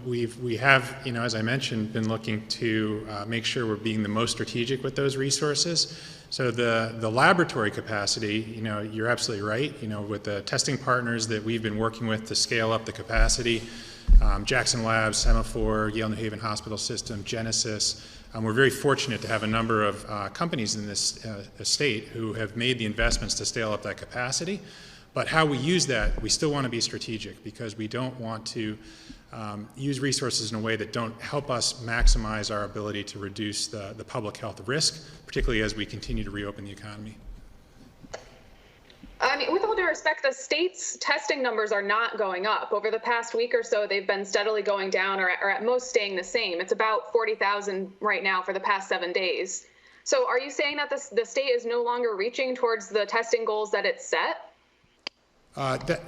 We have, as I mentioned, been looking to make sure we're being the most strategic with those resources. So the laboratory capacity, you're absolutely right. With the testing partners that we've been working with to scale up the capacity, Jackson Labs, Semaphore, Yale New Haven Hospital System, Genesis. We're very fortunate to have a number of companies in this state who have made the investments to scale up that capacity. But how we use that, we still want to be strategic because we don't want to use resources in a way that don't help us maximize our ability to reduce the public health risk, particularly as we continue to reopen the economy. I mean, with all due respect, the state's testing numbers are not going up. Over the past week or so, they've been steadily going down or at most staying the same. It's about 40,000 right now for the past 7 days. So are you saying that the state is no longer reaching towards the testing goals that it set?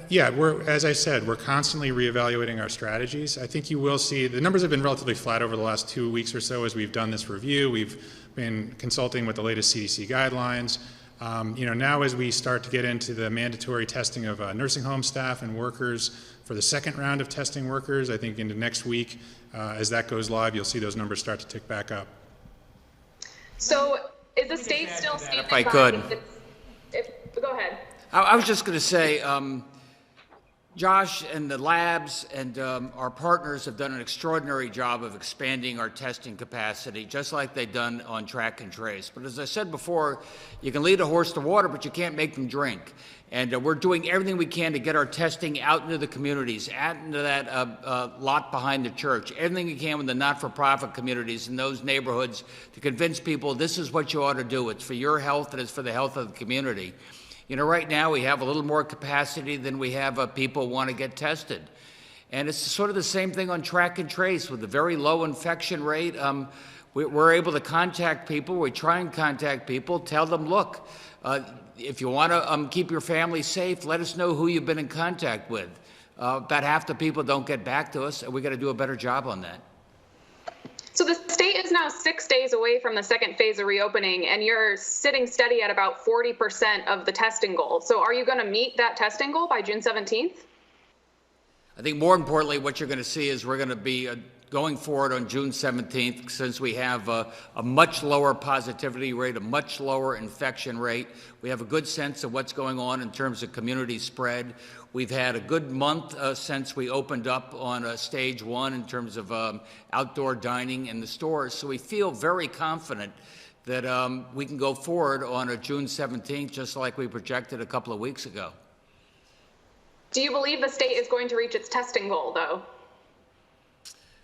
Yeah, as I said, we're constantly reevaluating our strategies. I think you will see the numbers have been relatively flat over the last 2 weeks or so as we've done this review. We've been consulting with the latest CDC guidelines. Now as we start to get into the mandatory testing of nursing home staff and workers for the second round of testing workers, I think into next week, as that goes live, you'll see those numbers start to tick back up. So is the state still standing if I could. Go ahead. I was just going to say, Josh and the labs and our partners have done an extraordinary job of expanding our testing capacity, just like they've done on track and trace. But as I said before, you can lead a horse to water, but you can't make them drink. And we're doing everything we can to get our testing out into the communities, out into that lot behind the church, everything we can with the not-for-profit communities in those neighborhoods to convince people this is what you ought to do. It's for your health and it's for the health of the community. Right now we have a little more capacity than we have people want to get tested. And it's sort of the same thing on track and trace with a very low infection rate. We're able to contact people. We try and contact people, tell them, look, if you want to keep your family safe, let us know who you've been in contact with. About half the people don't get back to us, and we got to do a better job on that. So the state is now 6 days away from the second phase of reopening, and you're sitting steady at about 40% of the testing goal. So are you going to meet that testing goal by June 17th? I think more importantly, what you're going to see is we're going to be going forward on June 17th, since we have a much lower positivity rate, a much lower infection rate. We have a good sense of what's going on in terms of community spread. We've had a good month since we opened up on stage one in terms of outdoor dining in the stores. So we feel very confident that we can go forward on June 17th, just like we projected a couple of weeks ago. Do you believe the state is going to reach its testing goal, though?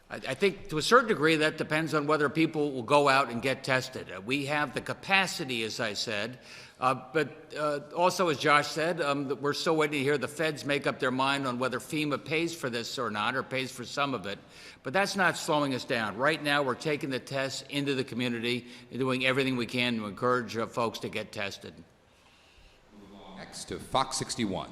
I think to a certain degree that depends on whether people will go out and get tested. We have the capacity, as I said, but also, as Josh said, we're still waiting to hear the feds make up their mind on whether FEMA pays for this or not, or pays for some of it. But that's not slowing us down. Right now, we're taking the tests into the community and doing everything we can to encourage folks to get tested. Next to Fox 61.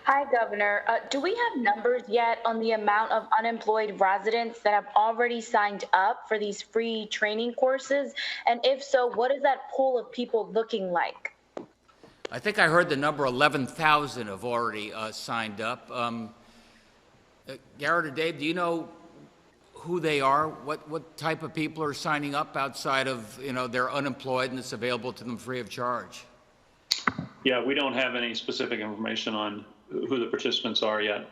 Hi, Governor. Do we have numbers yet on the amount of unemployed residents that have already signed up for these free training courses? And if so, what is that pool of people looking like? I think I heard the number 11,000 have already signed up. Garrett or Dave, do you know who they are? What type of people are signing up outside of, they're unemployed and it's available to them free of charge? Yeah, we don't have any specific information on who the participants are yet.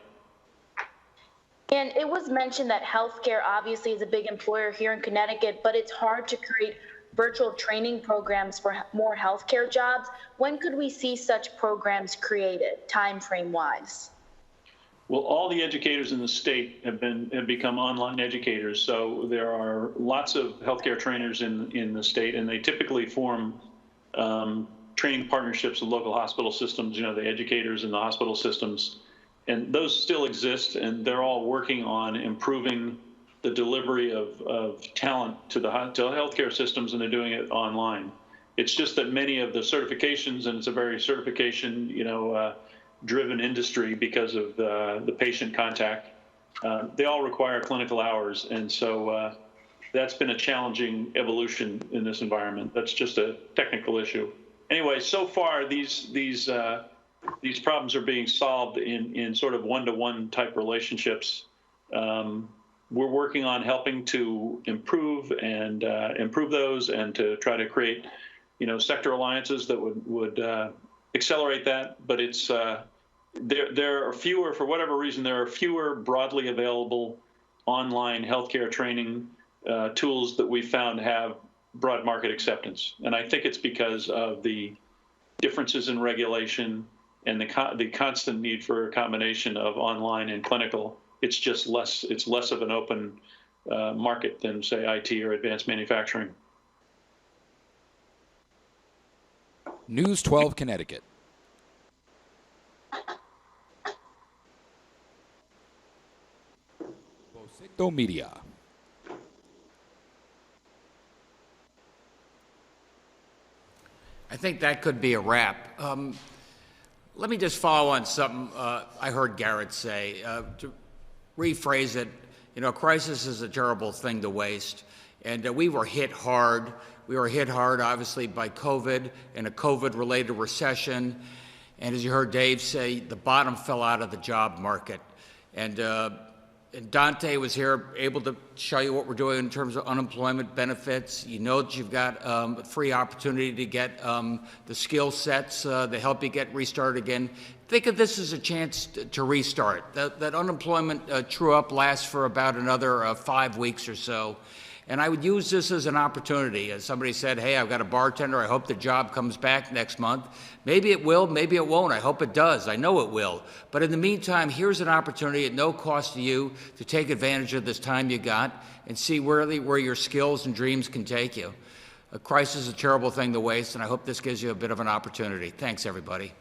And it was mentioned that healthcare obviously is a big employer here in Connecticut, but it's hard to create virtual training programs for more healthcare jobs. When could we see such programs created, time frame wise? Well, all the educators in the state have become online educators. So there are lots of healthcare trainers in the state, and they typically form training partnerships with local hospital systems, the educators in the hospital systems. And those still exist, and they're all working on improving the delivery of talent to healthcare systems, and they're doing it online. It's just that many of the certifications, and it's a very certification, driven industry because of the patient contact. They all require clinical hours, and so that's been a challenging evolution in this environment. That's just a technical issue. Anyway, so far these problems are being solved in sort of one-to-one type relationships. We're working on helping to improve those and to try to create, sector alliances that would accelerate that. But it's there are fewer, for whatever reason, there are fewer broadly available online healthcare training tools that we found have broad market acceptance. And I think it's because of the differences in regulation and the constant need for a combination of online and clinical. It's just less of an open market than, say, IT or advanced manufacturing. News 12 Connecticut. Bosito Media. I think that could be a wrap. Let me just follow on something I heard Garrett say. To rephrase it, crisis is a terrible thing to waste. And we were hit hard. We were hit hard, obviously, by COVID and a COVID-related recession. And as you heard Dave say, the bottom fell out of the job market. And Dante was here able to show you what we're doing in terms of unemployment benefits. You know that you've got a free opportunity to get the skill sets that help you get restarted again. Think of this as a chance to restart. That unemployment true-up lasts for about another 5 weeks or so. And I would use this as an opportunity. As somebody said, hey, I've got a bartender. I hope the job comes back next month. Maybe it will, maybe it won't. I hope it does. I know it will. But in the meantime, here's an opportunity at no cost to you to take advantage of this time you got and see where your skills and dreams can take you. A crisis is a terrible thing to waste, and I hope this gives you a bit of an opportunity. Thanks, everybody.